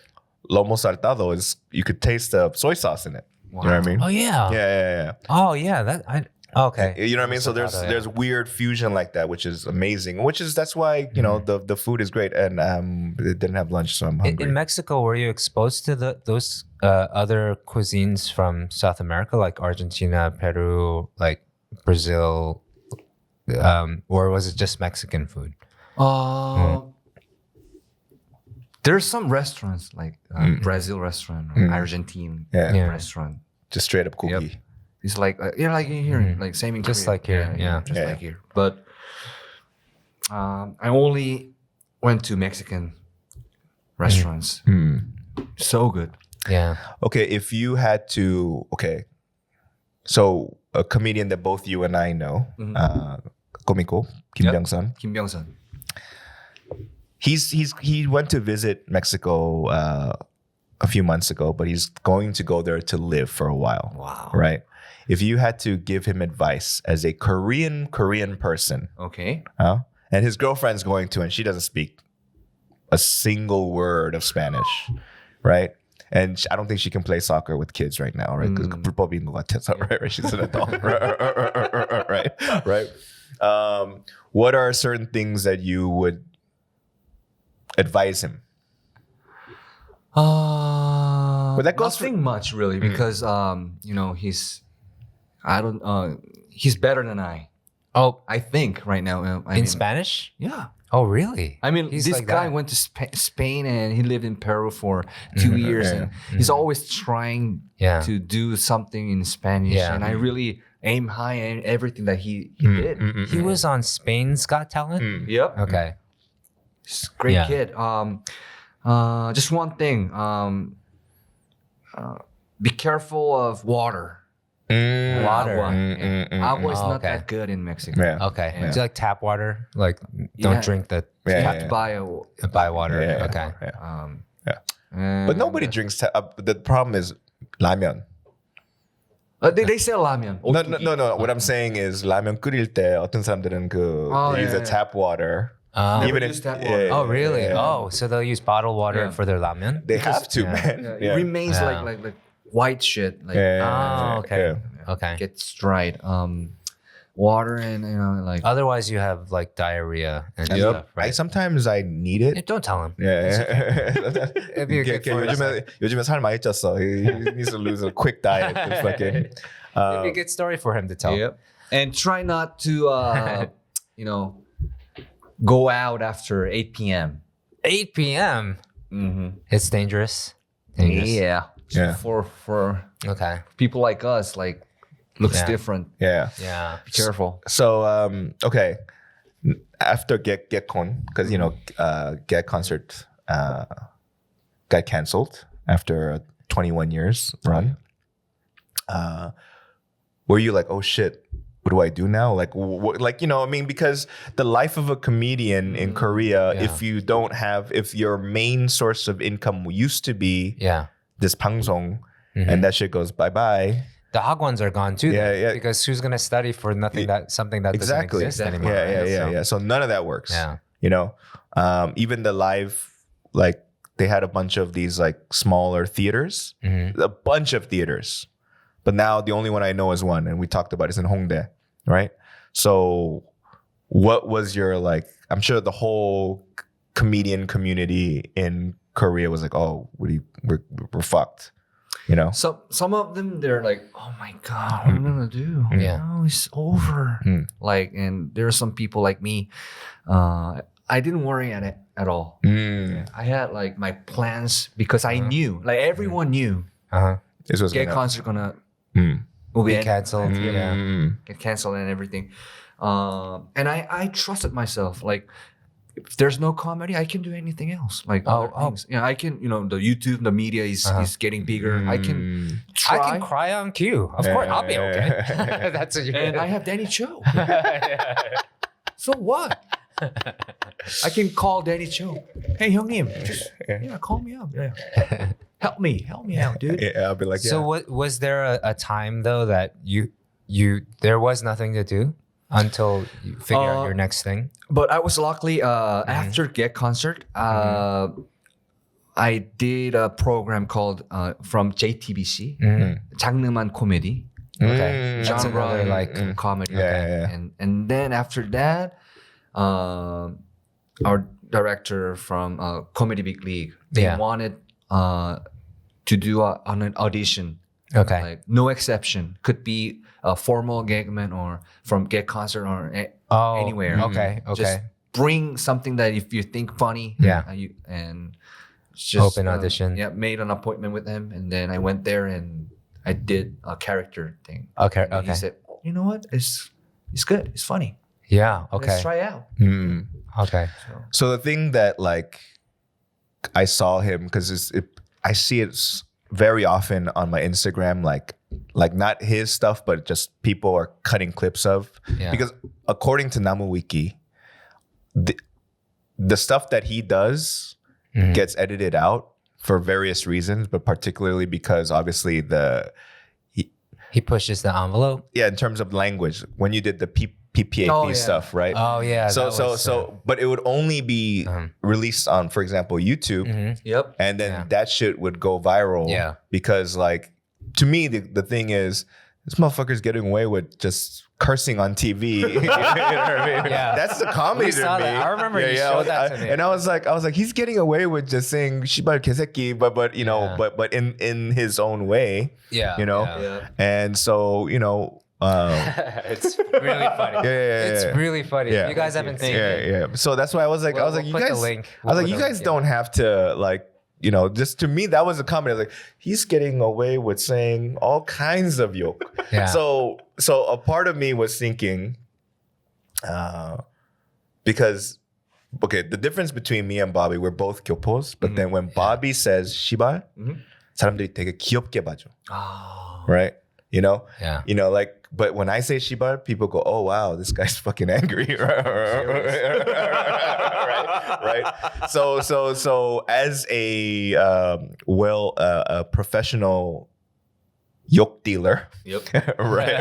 lomo saltado is, you could taste the soy sauce in it. Wow. You know what I mean? Oh yeah. Yeah. Oh yeah. Okay. You know what I mean? So there's weird fusion like that, which is amazing. That's why the food is great. And it didn't have lunch, so I'm hungry. In Mexico, were you exposed to those other cuisines from South America, like Argentina, Peru, like Brazil, or was it just Mexican food? There's some restaurants like Brazil restaurant, or Argentine restaurant. Just straight up cookie. Yep. It's like like in here, like same in just Korea. like here, just like here. But I only went to Mexican restaurants. So good. Yeah. Okay, if you had to, so a comedian that both you and I know, Komiko, Kim Byung-sun. Kim Byung-sun. He went to visit Mexico a few months ago, but he's going to go there to live for a while. Wow. Right? If you had to give him advice as a Korean person, okay, and his girlfriend's going to, and she doesn't speak a single word of Spanish, right? And I don't think she can play soccer with kids right now, right? Because right? She's an adult, right? What are certain things that you would advise him? But that goes nothing much really because you know he's better than I think right now. In Spanish? Yeah. Oh, really? I mean, He's this like guy that. went to Spain and he lived in Peru for 2 years, and he's always trying to do something in Spanish. Yeah. And I really aim high in everything that he did. He was on Spain's Got Talent? Yep. Okay. He's a great Yeah. kid. Just one thing. Be careful of water. Water. Agua. Agua is not okay. that good in Mexico. Yeah. Okay. Yeah. Do you like tap water? Like, don't Yeah. drink the You Yeah, have yeah, to buy water. Yeah, Okay. yeah. But nobody drinks. The problem is ramen. They sell ramen. No. What I'm saying is 라면 끓일 때 어떤 사람들은 they use the tap water. Never use tap water. Oh, really? Yeah. Oh, so they'll use bottled water Yeah. for their ramen? They have to, man. It remains Yeah. like white shit. Like Oh, okay. Yeah. Okay. gets dried. Water and like Otherwise, you have like diarrhea and Yep. stuff, right? Sometimes I need it. Don't tell him. Yeah. It'd be a good for 요즘에 살 많이 쪘어. He needs to lose a quick diet. To fucking, It'd be a good story for him to tell. Yep. And try not to go out after 8 p.m. 8 p.m. Mm-hmm. It's dangerous. Dangerous. Yeah. For Okay. people like us, like looks Yeah. different. Yeah. Yeah. Be careful. So okay, after Get-Con, because Get concert got canceled after a 21 years run. Were you like, oh shit, what do I do now? Like, because the life of a comedian in Korea, if your main source of income used to be this 방송, and that shit goes bye bye. The hagwons are gone too. Yeah, then, yeah. Because who's gonna study for something that Exactly. doesn't exist anymore? Yeah. So none of that works. Yeah. Even the live, like they had a bunch of these like smaller theaters, a bunch of theaters, but now the only one I know is one, and we talked about it, is in Hongdae, right? So, what was your like? I'm sure the whole comedian community in Korea was like, oh, we're fucked. So some of them they're like, oh my god, what am I gonna do? Yeah. No, it's over. Like, and there are some people like me. I didn't worry at all. I had like my plans because I knew, like everyone knew, This was Get concert gonna Will be canceled. Yeah. get canceled and everything. And I trusted myself. Like, if there's no comedy, I can do anything else. Like other things. Yeah, I can. The YouTube, the media is getting bigger. I can try. I can cry on cue. Of course, I'll be okay. That's what you And I have Danny Cho. So what? I can call Danny Cho. Hey, 형님, just call me up. Yeah. Help me out, dude. Yeah, I'll be like, So what was there a time though that you there was nothing to do until you figure out your next thing? But I was luckily after Get concert, I did a program called from JTBC, 장르만 comedy. Okay. That's Genre another like comedy. Yeah. And then after that, our director from Comedy Big League, they wanted to do an audition. Okay. Like no exception. Could be a formal Gagman or from Get concert or anywhere. Okay. Just bring something that if you think funny. Yeah. And just open audition. Made an appointment with him, and then I went there and I did a character thing. Okay. And he said, you know what? It's good. It's funny. Yeah. Okay. Let's try it out. Okay. So the thing that like I saw him because I see it very often on my Instagram, like not his stuff, but just people are cutting clips of. Yeah. Because according to Namu Wiki, the stuff that he does gets edited out for various reasons, but particularly because obviously he pushes the envelope. in terms of language, when you did the EP88 stuff, right? Oh yeah. But it would only be released on, for example, YouTube. Yep. And then that shit would go viral. Yeah. Because like, to me, the thing is, this motherfucker's getting away with just cursing on TV. You know what I mean? Yeah. That's the comedy We to saw me. that. I remember you showed that to me. And I was like, he's getting away with just saying "시발 개새끼," but you know, but in his own way. Yeah. You know, and so you know. It's really funny. It's really funny. Yeah. You guys haven't seen it. Yeah. So that's why I was like, We'll you put the guys, link. I was like, you guys don't have to like, you know, just to me that was a comment. I was like, he's getting away with saying all kinds of 욕. Yeah. So a part of me was thinking, because okay, the difference between me and Bobby, we're both 교포s, but then when Bobby 사ys 시발, 사람들이 되게 귀엽게 봐줘. Right? You know? Yeah. You know, like, but when I say shibar, people go, oh, wow, this guy's fucking angry. right? So as a a professional 욕 dealer. Right.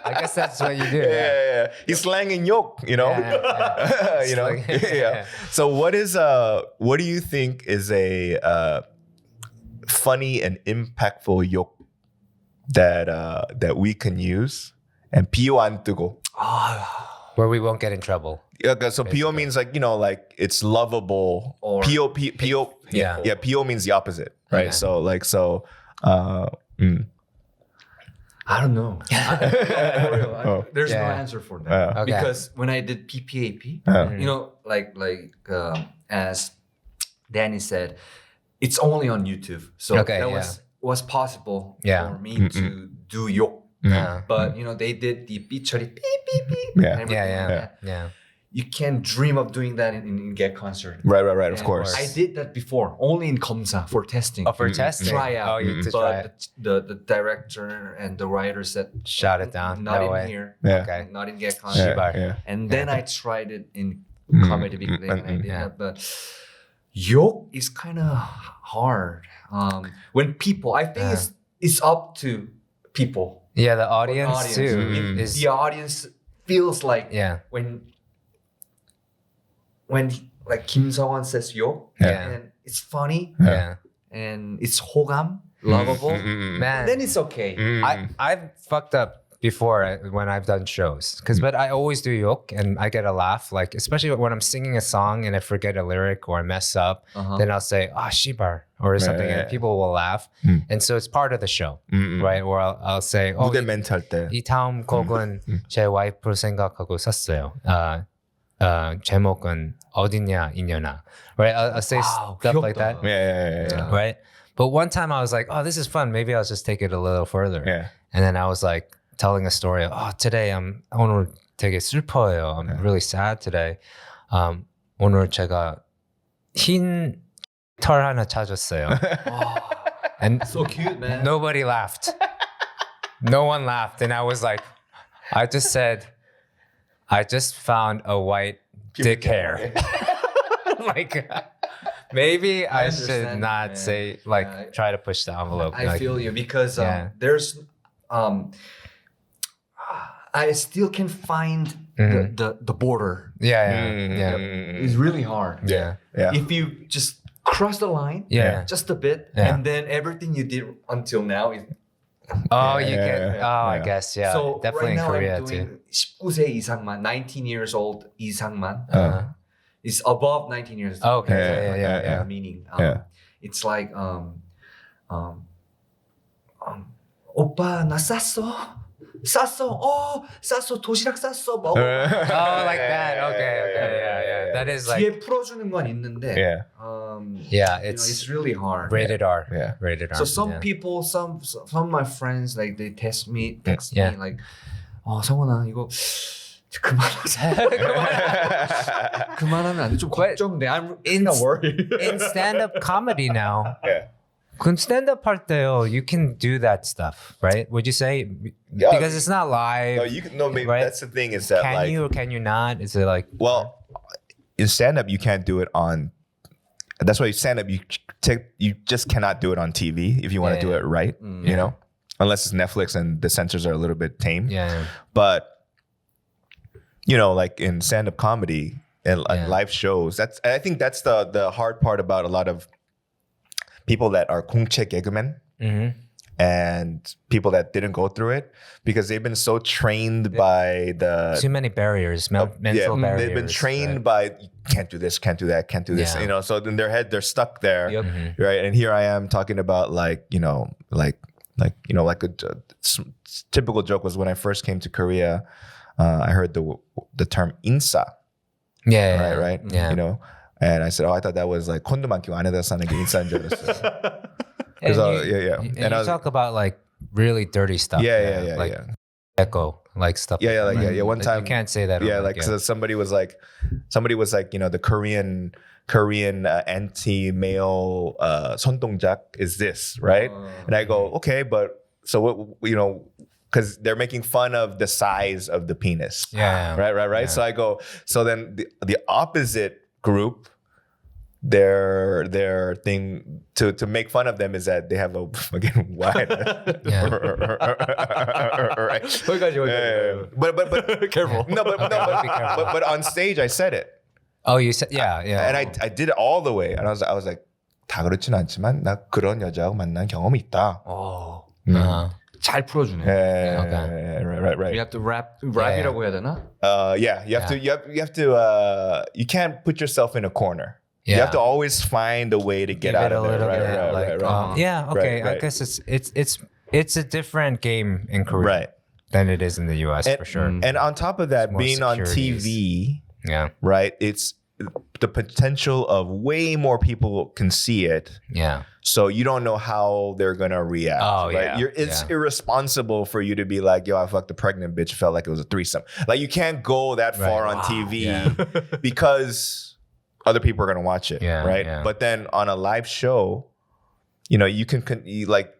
I guess that's what you do. Yeah. He's slanging 욕, you know? Yeah. You know? Yeah. So what do you think is a funny and impactful 욕 that we can use and PO 안 뜨고 Where we won't get in trouble. Yeah, so PO means like, you know, like it's lovable. Or PO yeah, PO means the opposite, right? Okay. I don't know. There's no answer for that. Okay. Because when I did EP88, you know, like as Danny said, it's only on YouTube. So that was possible for me to do 욕. But you know, they did the 삐처리 beep beep beep. Yeah. You can't dream of doing that in Get Concert. Right, of course. I did that before, only in 검사 for testing. Oh, for testing? Try out. Oh, you to try it. But the director and the writer said, shot it down. Not No in way. here. Yeah. Okay. Not in Get Concert. And then I tried it in Comedy Big Bang and I did that. But 욕 is kind of hard. When people, I think it's up to people. Yeah, the audience too. If the audience feels like when like Kim Seowan says 욕 and it's funny and it's 호감, lovable, Man, then it's okay. I've fucked up before when I've done shows but I always do 욕 and I get a laugh, like especially when I'm singing a song and I forget a lyric or I mess up, then I'll say 씨발 or something and people will laugh and so it's part of the show, right? Or I'll say 무대 멘트 할 때 이 다음 곡은 제 와이프를 생각하고 샀어요. 제목은 어디냐 이년아, right? I'll say stuff like that. Yeah. Right? But one time I was like, oh, this is fun. Maybe I'll just take it a little further. Yeah. And then I was like telling a story. Today 오늘 되게 슬퍼요. I'm really sad today. 오늘 제가 흰 털 하나 찾았어요. And So cute, man. nobody laughed. No one laughed. And I was like, I just said, I just found a white dick hair. Like, maybe I should not say, like, try to push the envelope. I feel you because there's, I still can find the border. Yeah. It's really hard. Yeah. If you just cross the line, just a bit, and then everything you did until now is. I guess, So definitely right now in Korea I'm doing too. 19세 이상만, 19 years old 이상만. It's above 19 years old. Okay, yeah. Meaning, it's like, 오빠 나 쌌어. 도시락 쌌어. 먹어. Oh, like that. Okay, yeah. That is like, 뒤에 풀어주는 건 있는데, it's really hard. rated R. Yeah, rated R. So some people, some of my friends, like they text me like, 성원아 이거 그만하자. 그만하면 안 돼. 좀 걱정돼. I'm kind of worried. In stand-up comedy now, 근 stand-up 할 때요, you can do that stuff, right? Would you say? Because it's not live. No, you can. No, maybe right? that's the thing is that can you or can you not? Is it like? Well, in stand-up you can't do it on. That's why stand-up you just cannot do it on TV if you want to do it right. You know, unless it's Netflix and the censors are a little bit tame. Yeah. But you know, like in stand-up comedy and live shows, I think that's the hard part about a lot of people that are 공채 개그맨 and and people that didn't go through it because they've been so trained by the too many barriers, mental barriers. They've been trained by can't do this, can't do that, can't do this. So in their head they're stuck there, right? And here I am talking about like a typical joke was when I first came to Korea, I heard the term insa. Right. Yeah. And I said, I thought that was like 콘돔 끼고 안에다 싸는 게 인사인 줄 알았어요. And you talk about like really dirty stuff. Like echo, like stuff. One time you can't say that. So somebody was like, the Korean anti-male 손동작 is this, right? And I go, okay, but so what, because they're making fun of the size of the penis. Right. Yeah. So I go, so then the opposite group, their thing to make fun of them is that they have a fucking wide. Right. But careful. But on stage I said it. Oh, you said And I did it all the way, and I was like, 다 그렇진 않지만 나 그런 여자하고 만난 경험이 있다. 잘 풀어주네. Right. You have to rap이라고 해야 되나? You have to. You can't put yourself in a corner. You have to always find a way to get out of there. Right. Okay. I guess it's a different game in Korea than it is in the US for sure. And on top of that, being on TV, right? It's the potential of way more people can see it. Yeah. So you don't know how they're gonna react. Right? It's irresponsible for you to be like, yo, I fucked a pregnant bitch. Felt like it was a threesome. Like you can't go that far on TV because other people are gonna watch it, right? Yeah. But then on a live show, you can like.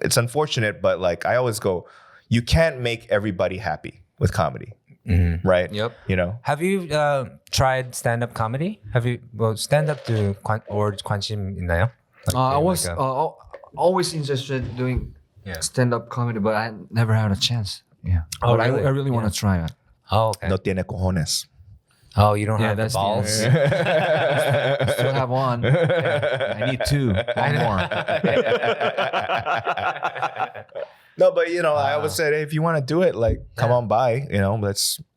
It's unfortunate, but like I always go, you can't make everybody happy with comedy. Right. Yep. Have you tried stand-up comedy? Stand-up or 관심 있나요? I was always interested in doing stand-up comedy, but I never had a chance. Yeah. Oh, but really? I really want to try it. Oh, okay. No tiene cojones. Oh, you don't have the balls? Still have one. I need two. One more. No, but I always said, hey, if you want to do it, like, come on by.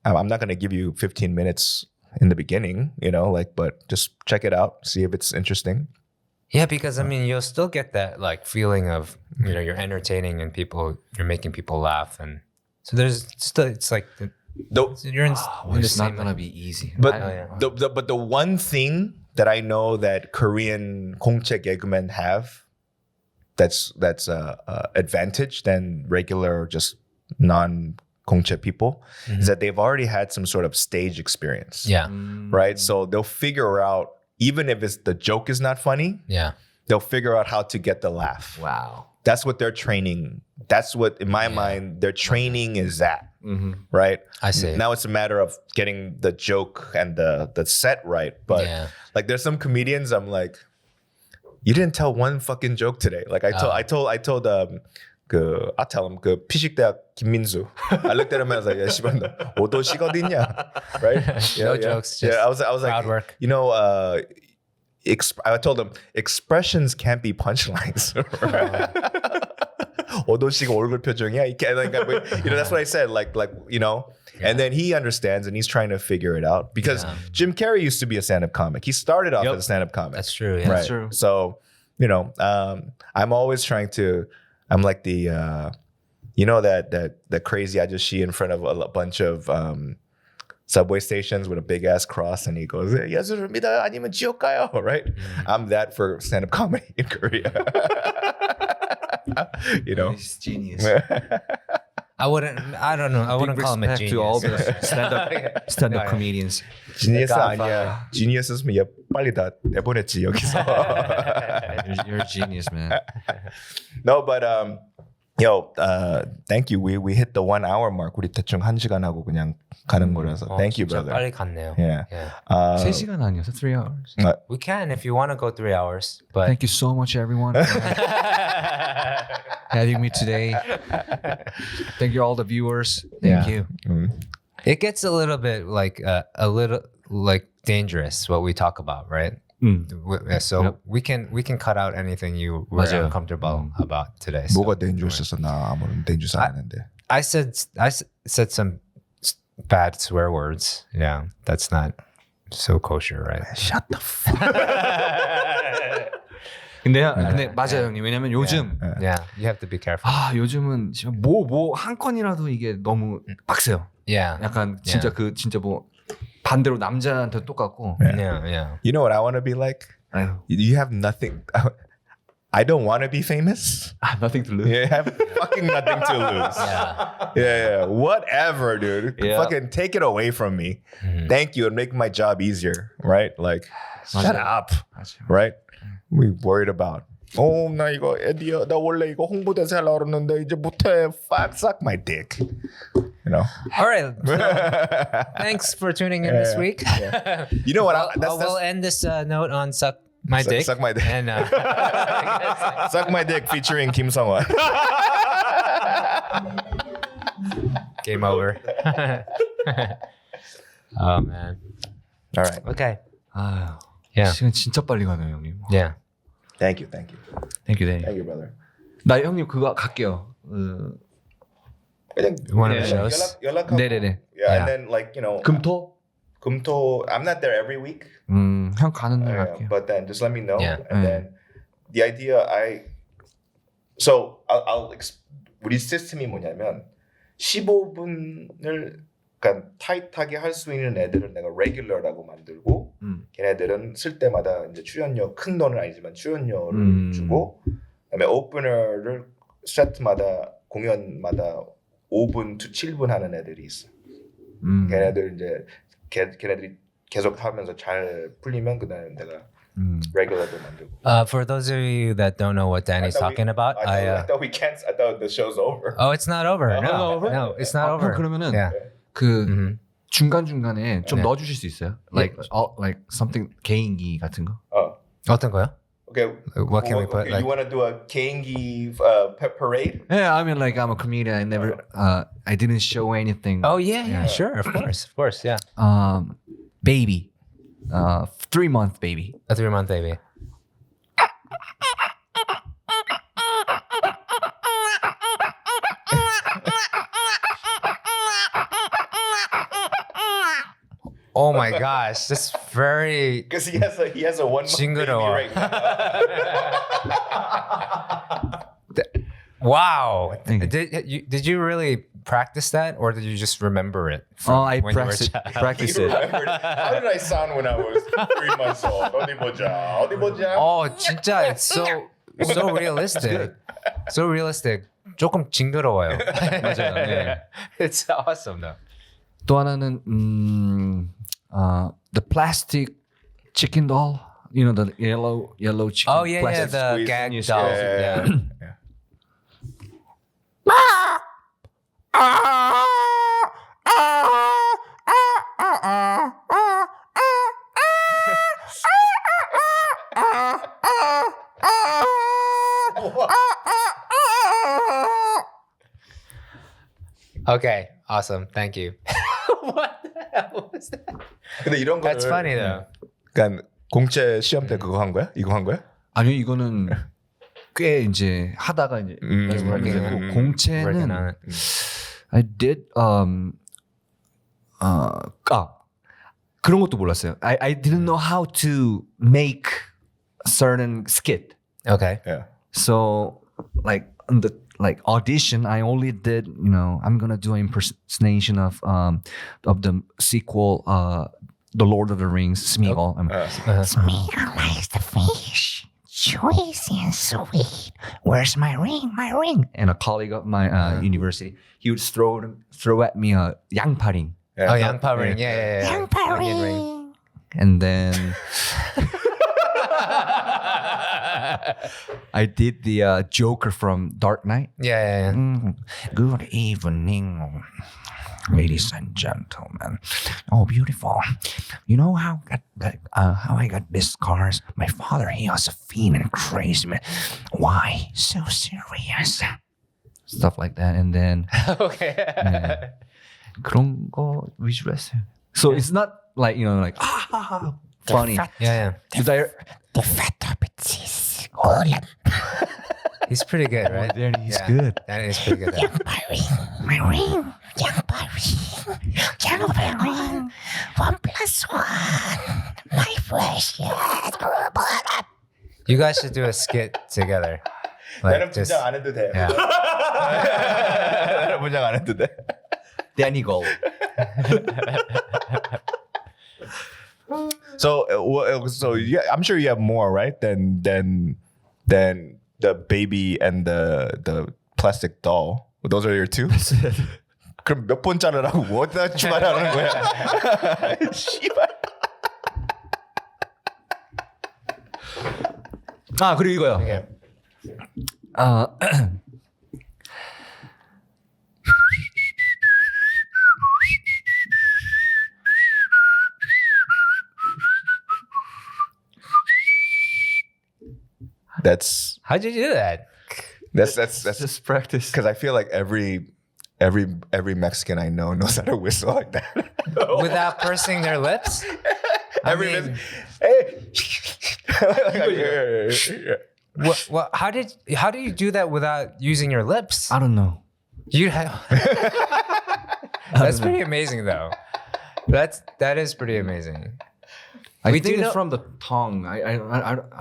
I'm not gonna give you 15 minutes in the beginning. But just check it out, see if it's interesting. Yeah, because you'll still get that like feeling of you're entertaining and you're making people laugh, and so there's still it's like it's not gonna be easy. But the one thing that I know that Korean 공채 개그men have that's advantage than regular just non-공채 people is that they've already had some sort of stage experience. Yeah. Right? So they'll figure out, even if the joke is not funny, they'll figure out how to get the laugh. Wow. That's what they're training. That's what, in my mind, their training is that. Right? I see. Now it's a matter of getting the joke and the set right. But like there's some comedians I'm like, you didn't tell one fucking joke today. Like I told I'll tell him 피식대학 김민수. I looked at him and I was like, 야 씨발 너 오도식 어딨냐? Right? No jokes. Just I was like, work. I told him expressions can't be punchlines. 오도식 얼굴 표정이야. That's what I said. And then he understands and he's trying to figure it out because Jim Carrey used to be a stand-up comic. He started off as a stand-up comic. That's true. Yeah. Right. That's true. So, I'm always trying to. I'm like the, that crazy ajashi in front of a bunch of subway stations with a big ass cross, and he goes, 예술입니다 아니면 지옥 가요, right? I'm that for stand-up comedy in Korea. He's genius. I don't know. I wouldn't call him a genius. To all the stand-up comedians. Genius 아니야. Genius였으면 얘 빨리 다 내보냈지 여기서. You're a genius, man. No, but thank you. We hit the 1 hour mark. 우리 대충 1시간 하고 그냥 가는 거라서. Thank you, brother. 빨리 갔네요. Yeah. 3시간 아니었어? 3 hours. We can if you want to go 3 hours. But thank you so much, everyone, for having me today. Thank you all the viewers. Thank you. It gets a little bit like dangerous what we talk about, right? So we can cut out anything you were 맞아요. uncomfortable about today. So. 뭐가 dangerous였어? 나 아무런 dangerous 안 했는데. I said some bad swear words. Yeah, that's not so kosher, right? Shut the fuck. 근데 맞아요 형님. 왜냐면 요즘 Yeah, you have to be careful. 요즘은 진짜 뭐 한 건이라도 이게 너무 빡세요. Yeah. 약간 진짜 진짜 뭐 반대로 남자한테 똑같고. Yeah. You know what I want to be like? 아유, You have nothing. I don't want to be famous. nothing to lose. You have fucking nothing to lose. Yeah. Whatever, dude. Yeah. Fucking take it away from me. Thank you and make my job easier, right? Like, shut up, right? We worried about. 나 이거 에디야, 나 원래 이거 홍보대사 하려고 그러는데 이제 못해. Fuck, suck my dick. You know. All right. So, thanks for tuning in this week. You know what? We'll end this note on suck my dick. Suck my dick. And Suck my dick featuring Kim Sung-won. game over. Oh man. All right. Okay. 아유, Yeah. 시간 진짜 빨리 가네요 형님. Yeah. Thank you. Thank you. Thank you, brother. 나 형님 그거 갈게요. 그냥 One of the shows. 연락하고. 네네네. Yeah, and then like, you know. 금토? I'm not there every week. 형 가는 날 갈게요. But then just let me know. Yeah. And then the idea 우리 시스템이 뭐냐면 15분을 그러니까 타이트하게 할 수 있는 애들은 내가 레귤러라고 만들고 걔네들은 쓸 때마다 이제 출연료 큰 돈은 아니지만 출연료를 주고 그다음에 오프너를 세트마다 공연마다 5분 to 7분 하는 애들이 있어. 걔네들 이제 걔네들이 계속 하면서 잘 풀리면 그다음에 내가 레귤러도 만들고. For those of you that don't know what Danny's talking about, I thought I thought the show's over. Oh, it's not over. No, it's not over. 그러면은 Yeah. 그 중간 중간에 좀 네. 넣어주실 수 있어요? Like something 개인기 같은 거? 어떤 거요? Okay. What can we put? Okay, you want to do a 개인기 parade? Yeah, I mean like I'm a comedian. I never, I didn't show anything. Oh yeah, sure, of course, yeah. Baby, 3-month baby. A 3-month baby. Oh my gosh, that's very Because he has a 1 month baby 징그러워. right now. wow. Thank you. Did you really practice that, or did you just remember it? I when you were a practiced child? You remembered. How did I sound when I was 3 months old? 어디 보자. Oh, 진짜 it's so realistic. So realistic. 조금 징그러워요. 맞아요. 네. It's awesome though. 또 하나는 the plastic chicken doll. You know the yellow chicken. Oh yeah, plastic the squeeze gag and doll. Yeah. Yeah. Okay, awesome. Thank you. What the hell was that? 근데 이런 거를 That's funny though. 그러니까 공채 시험 때 그거 한 거야? 이거 한 거야? 아니요, 이거는 꽤 이제 하다가 이제 working 되고, 공채는 on it. I did 그런 것도 몰랐어요. I didn't know how to make a certain skit. Okay. Yeah. So like on the audition, I only did, I'm gonna do an impersonation of the sequel, The Lord of the Rings, Smeagol. Smeagol likes the fish. Juicy and sweet. Where's my ring? My ring. And a colleague of my university, he would throw at me a 양파ring. Oh, 양파 ring. Yeah. 양파 Onion ring. ring. And then I did the Joker from Dark Knight. Yeah. Good evening, ladies and gentlemen. Oh, beautiful. You know how I got this cars? My father, he was a fiend and crazy man. Why so serious? Stuff like that. And then Okay. 그런 거 위주로 했어요. So it's not like, funny. Yeah. The fat rabbit is all He's pretty good, right? He's good. That is pretty good. My ring. 1+1. My precious. You guys should do a skit together. 나는 분장 안 해도 돼. Yeah. 나는 분장 안 해도 돼. Danny Gold. So yeah, I'm sure you have more, right? Than the baby and the plastic doll. Those are your two. 그럼 몇 번 자르라고 뭐다 추가하는 거야? 씨발. 아 그리고 이거요. Okay. That's How'd you do that? that's Just practice. because I feel like every Mexican I know knows how to whistle like that. Without pursing their lips? Every mean- hey. What? How did you do that without using your lips? I don't know. You have. That's pretty amazing, though. That is pretty amazing. I We think do it's know- from the tongue. I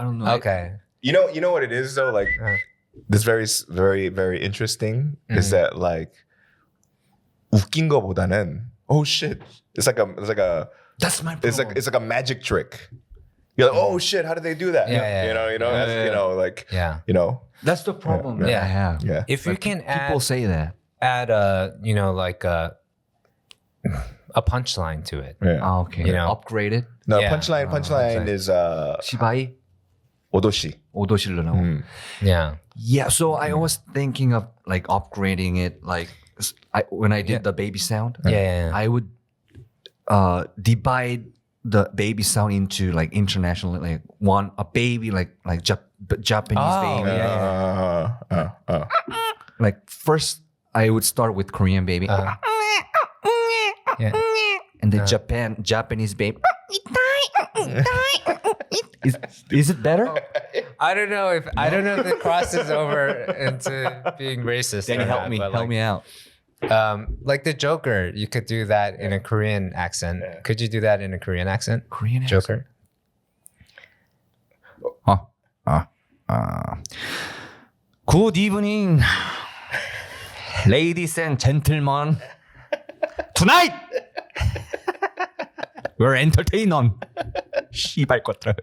don't know. Okay. You know what it is though. Like this very very interesting is that like 웃긴 거보다는 oh shit. It's like a That's my problem. it's like a magic trick. You're like, oh shit, how did they do that? Yeah. You know, like Yeah. you know. That's the problem that Yeah. I have. Yeah. If you can People say that. add a like a punchline to it. Yeah. Ah, okay. You know. Upgrade it. No, Yeah. punchline is 시바이 오도시. 오도실로 나오. Yeah. Yeah. So I was thinking of like upgrading it. Like when I did the baby sound, Yeah. I would divide the baby sound into like international, like a baby like Japanese Oh, baby. yeah. Like first I would start with Korean baby. Yeah. And then Japanese baby. Is it better? I don't know if it crosses over into being racist. Danny, or help not, me. but Help me out. Like the Joker, you could do that in a Korean accent. Yeah. Could you do that in a Korean accent? Korean Joker. Good evening, ladies and gentlemen. Tonight, we're entertaining. 씨발 것들.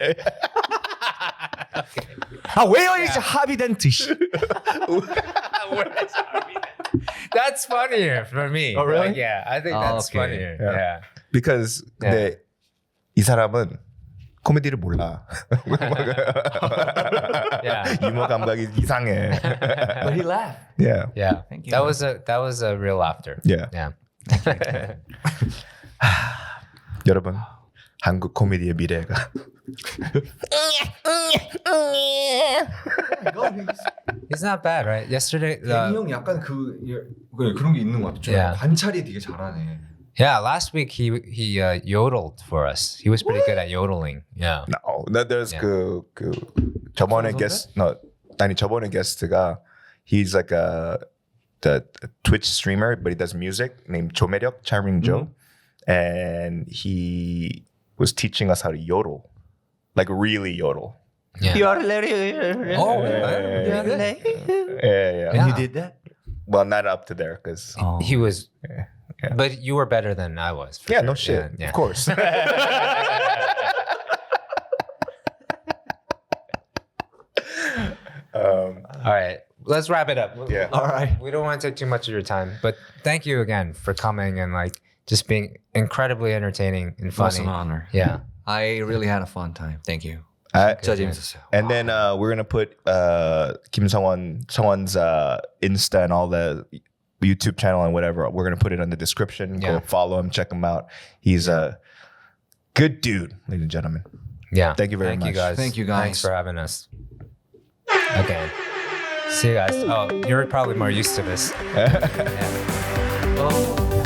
Where is Happydent? That's funnier for me. Oh, really? Like, yeah, I think Oh, that's okay. funnier. Yeah. Yeah. Because 근데 이 사람은 코미디를 몰라. Yeah. 유머 감각이 이상해. But he laughed. Yeah. Yeah. Thank you. That was a real laughter. Yeah. Yeah. 여러분 한국 코미디의 미래가 Oh He's not bad, right? Yesterday, 대니 형 약간 그런 게 있는 것 같아. Yeah. 관찰이 되게 잘하네. yeah, last week he yodeled for us. He was pretty good at yodeling. Yeah. No, there's Yeah. 그 저번에 저번에 게스트가 he's like the Twitch streamer, but he does music named 조매력, Charming Joe, and he was teaching us how to yodel, like really yodel. Yeah. Oh, Yeah. Yeah. And you did that? Well, not up to there, because He was, Yeah. but you were better than I was. For yeah, sure. no shit, Yeah. of course. All right, let's wrap it up. Yeah. All right. We don't want to take too much of your time, but thank you again for coming and like just being incredibly entertaining and It was funny. an honor. Yeah. I really had a fun time. Thank you. I- 진짜 재밌었어요. And then we're gonna put Kim Sungwon's Insta and all the YouTube channel and whatever. We're gonna put it in the description. Yeah. Go follow him, check him out. He's a good dude, ladies and gentlemen. Yeah. Thank you very Thank much. you guys. Thank you, guys. Thanks for having us. Okay. See you guys. Oh, you're probably more used to this. Yeah. Oh.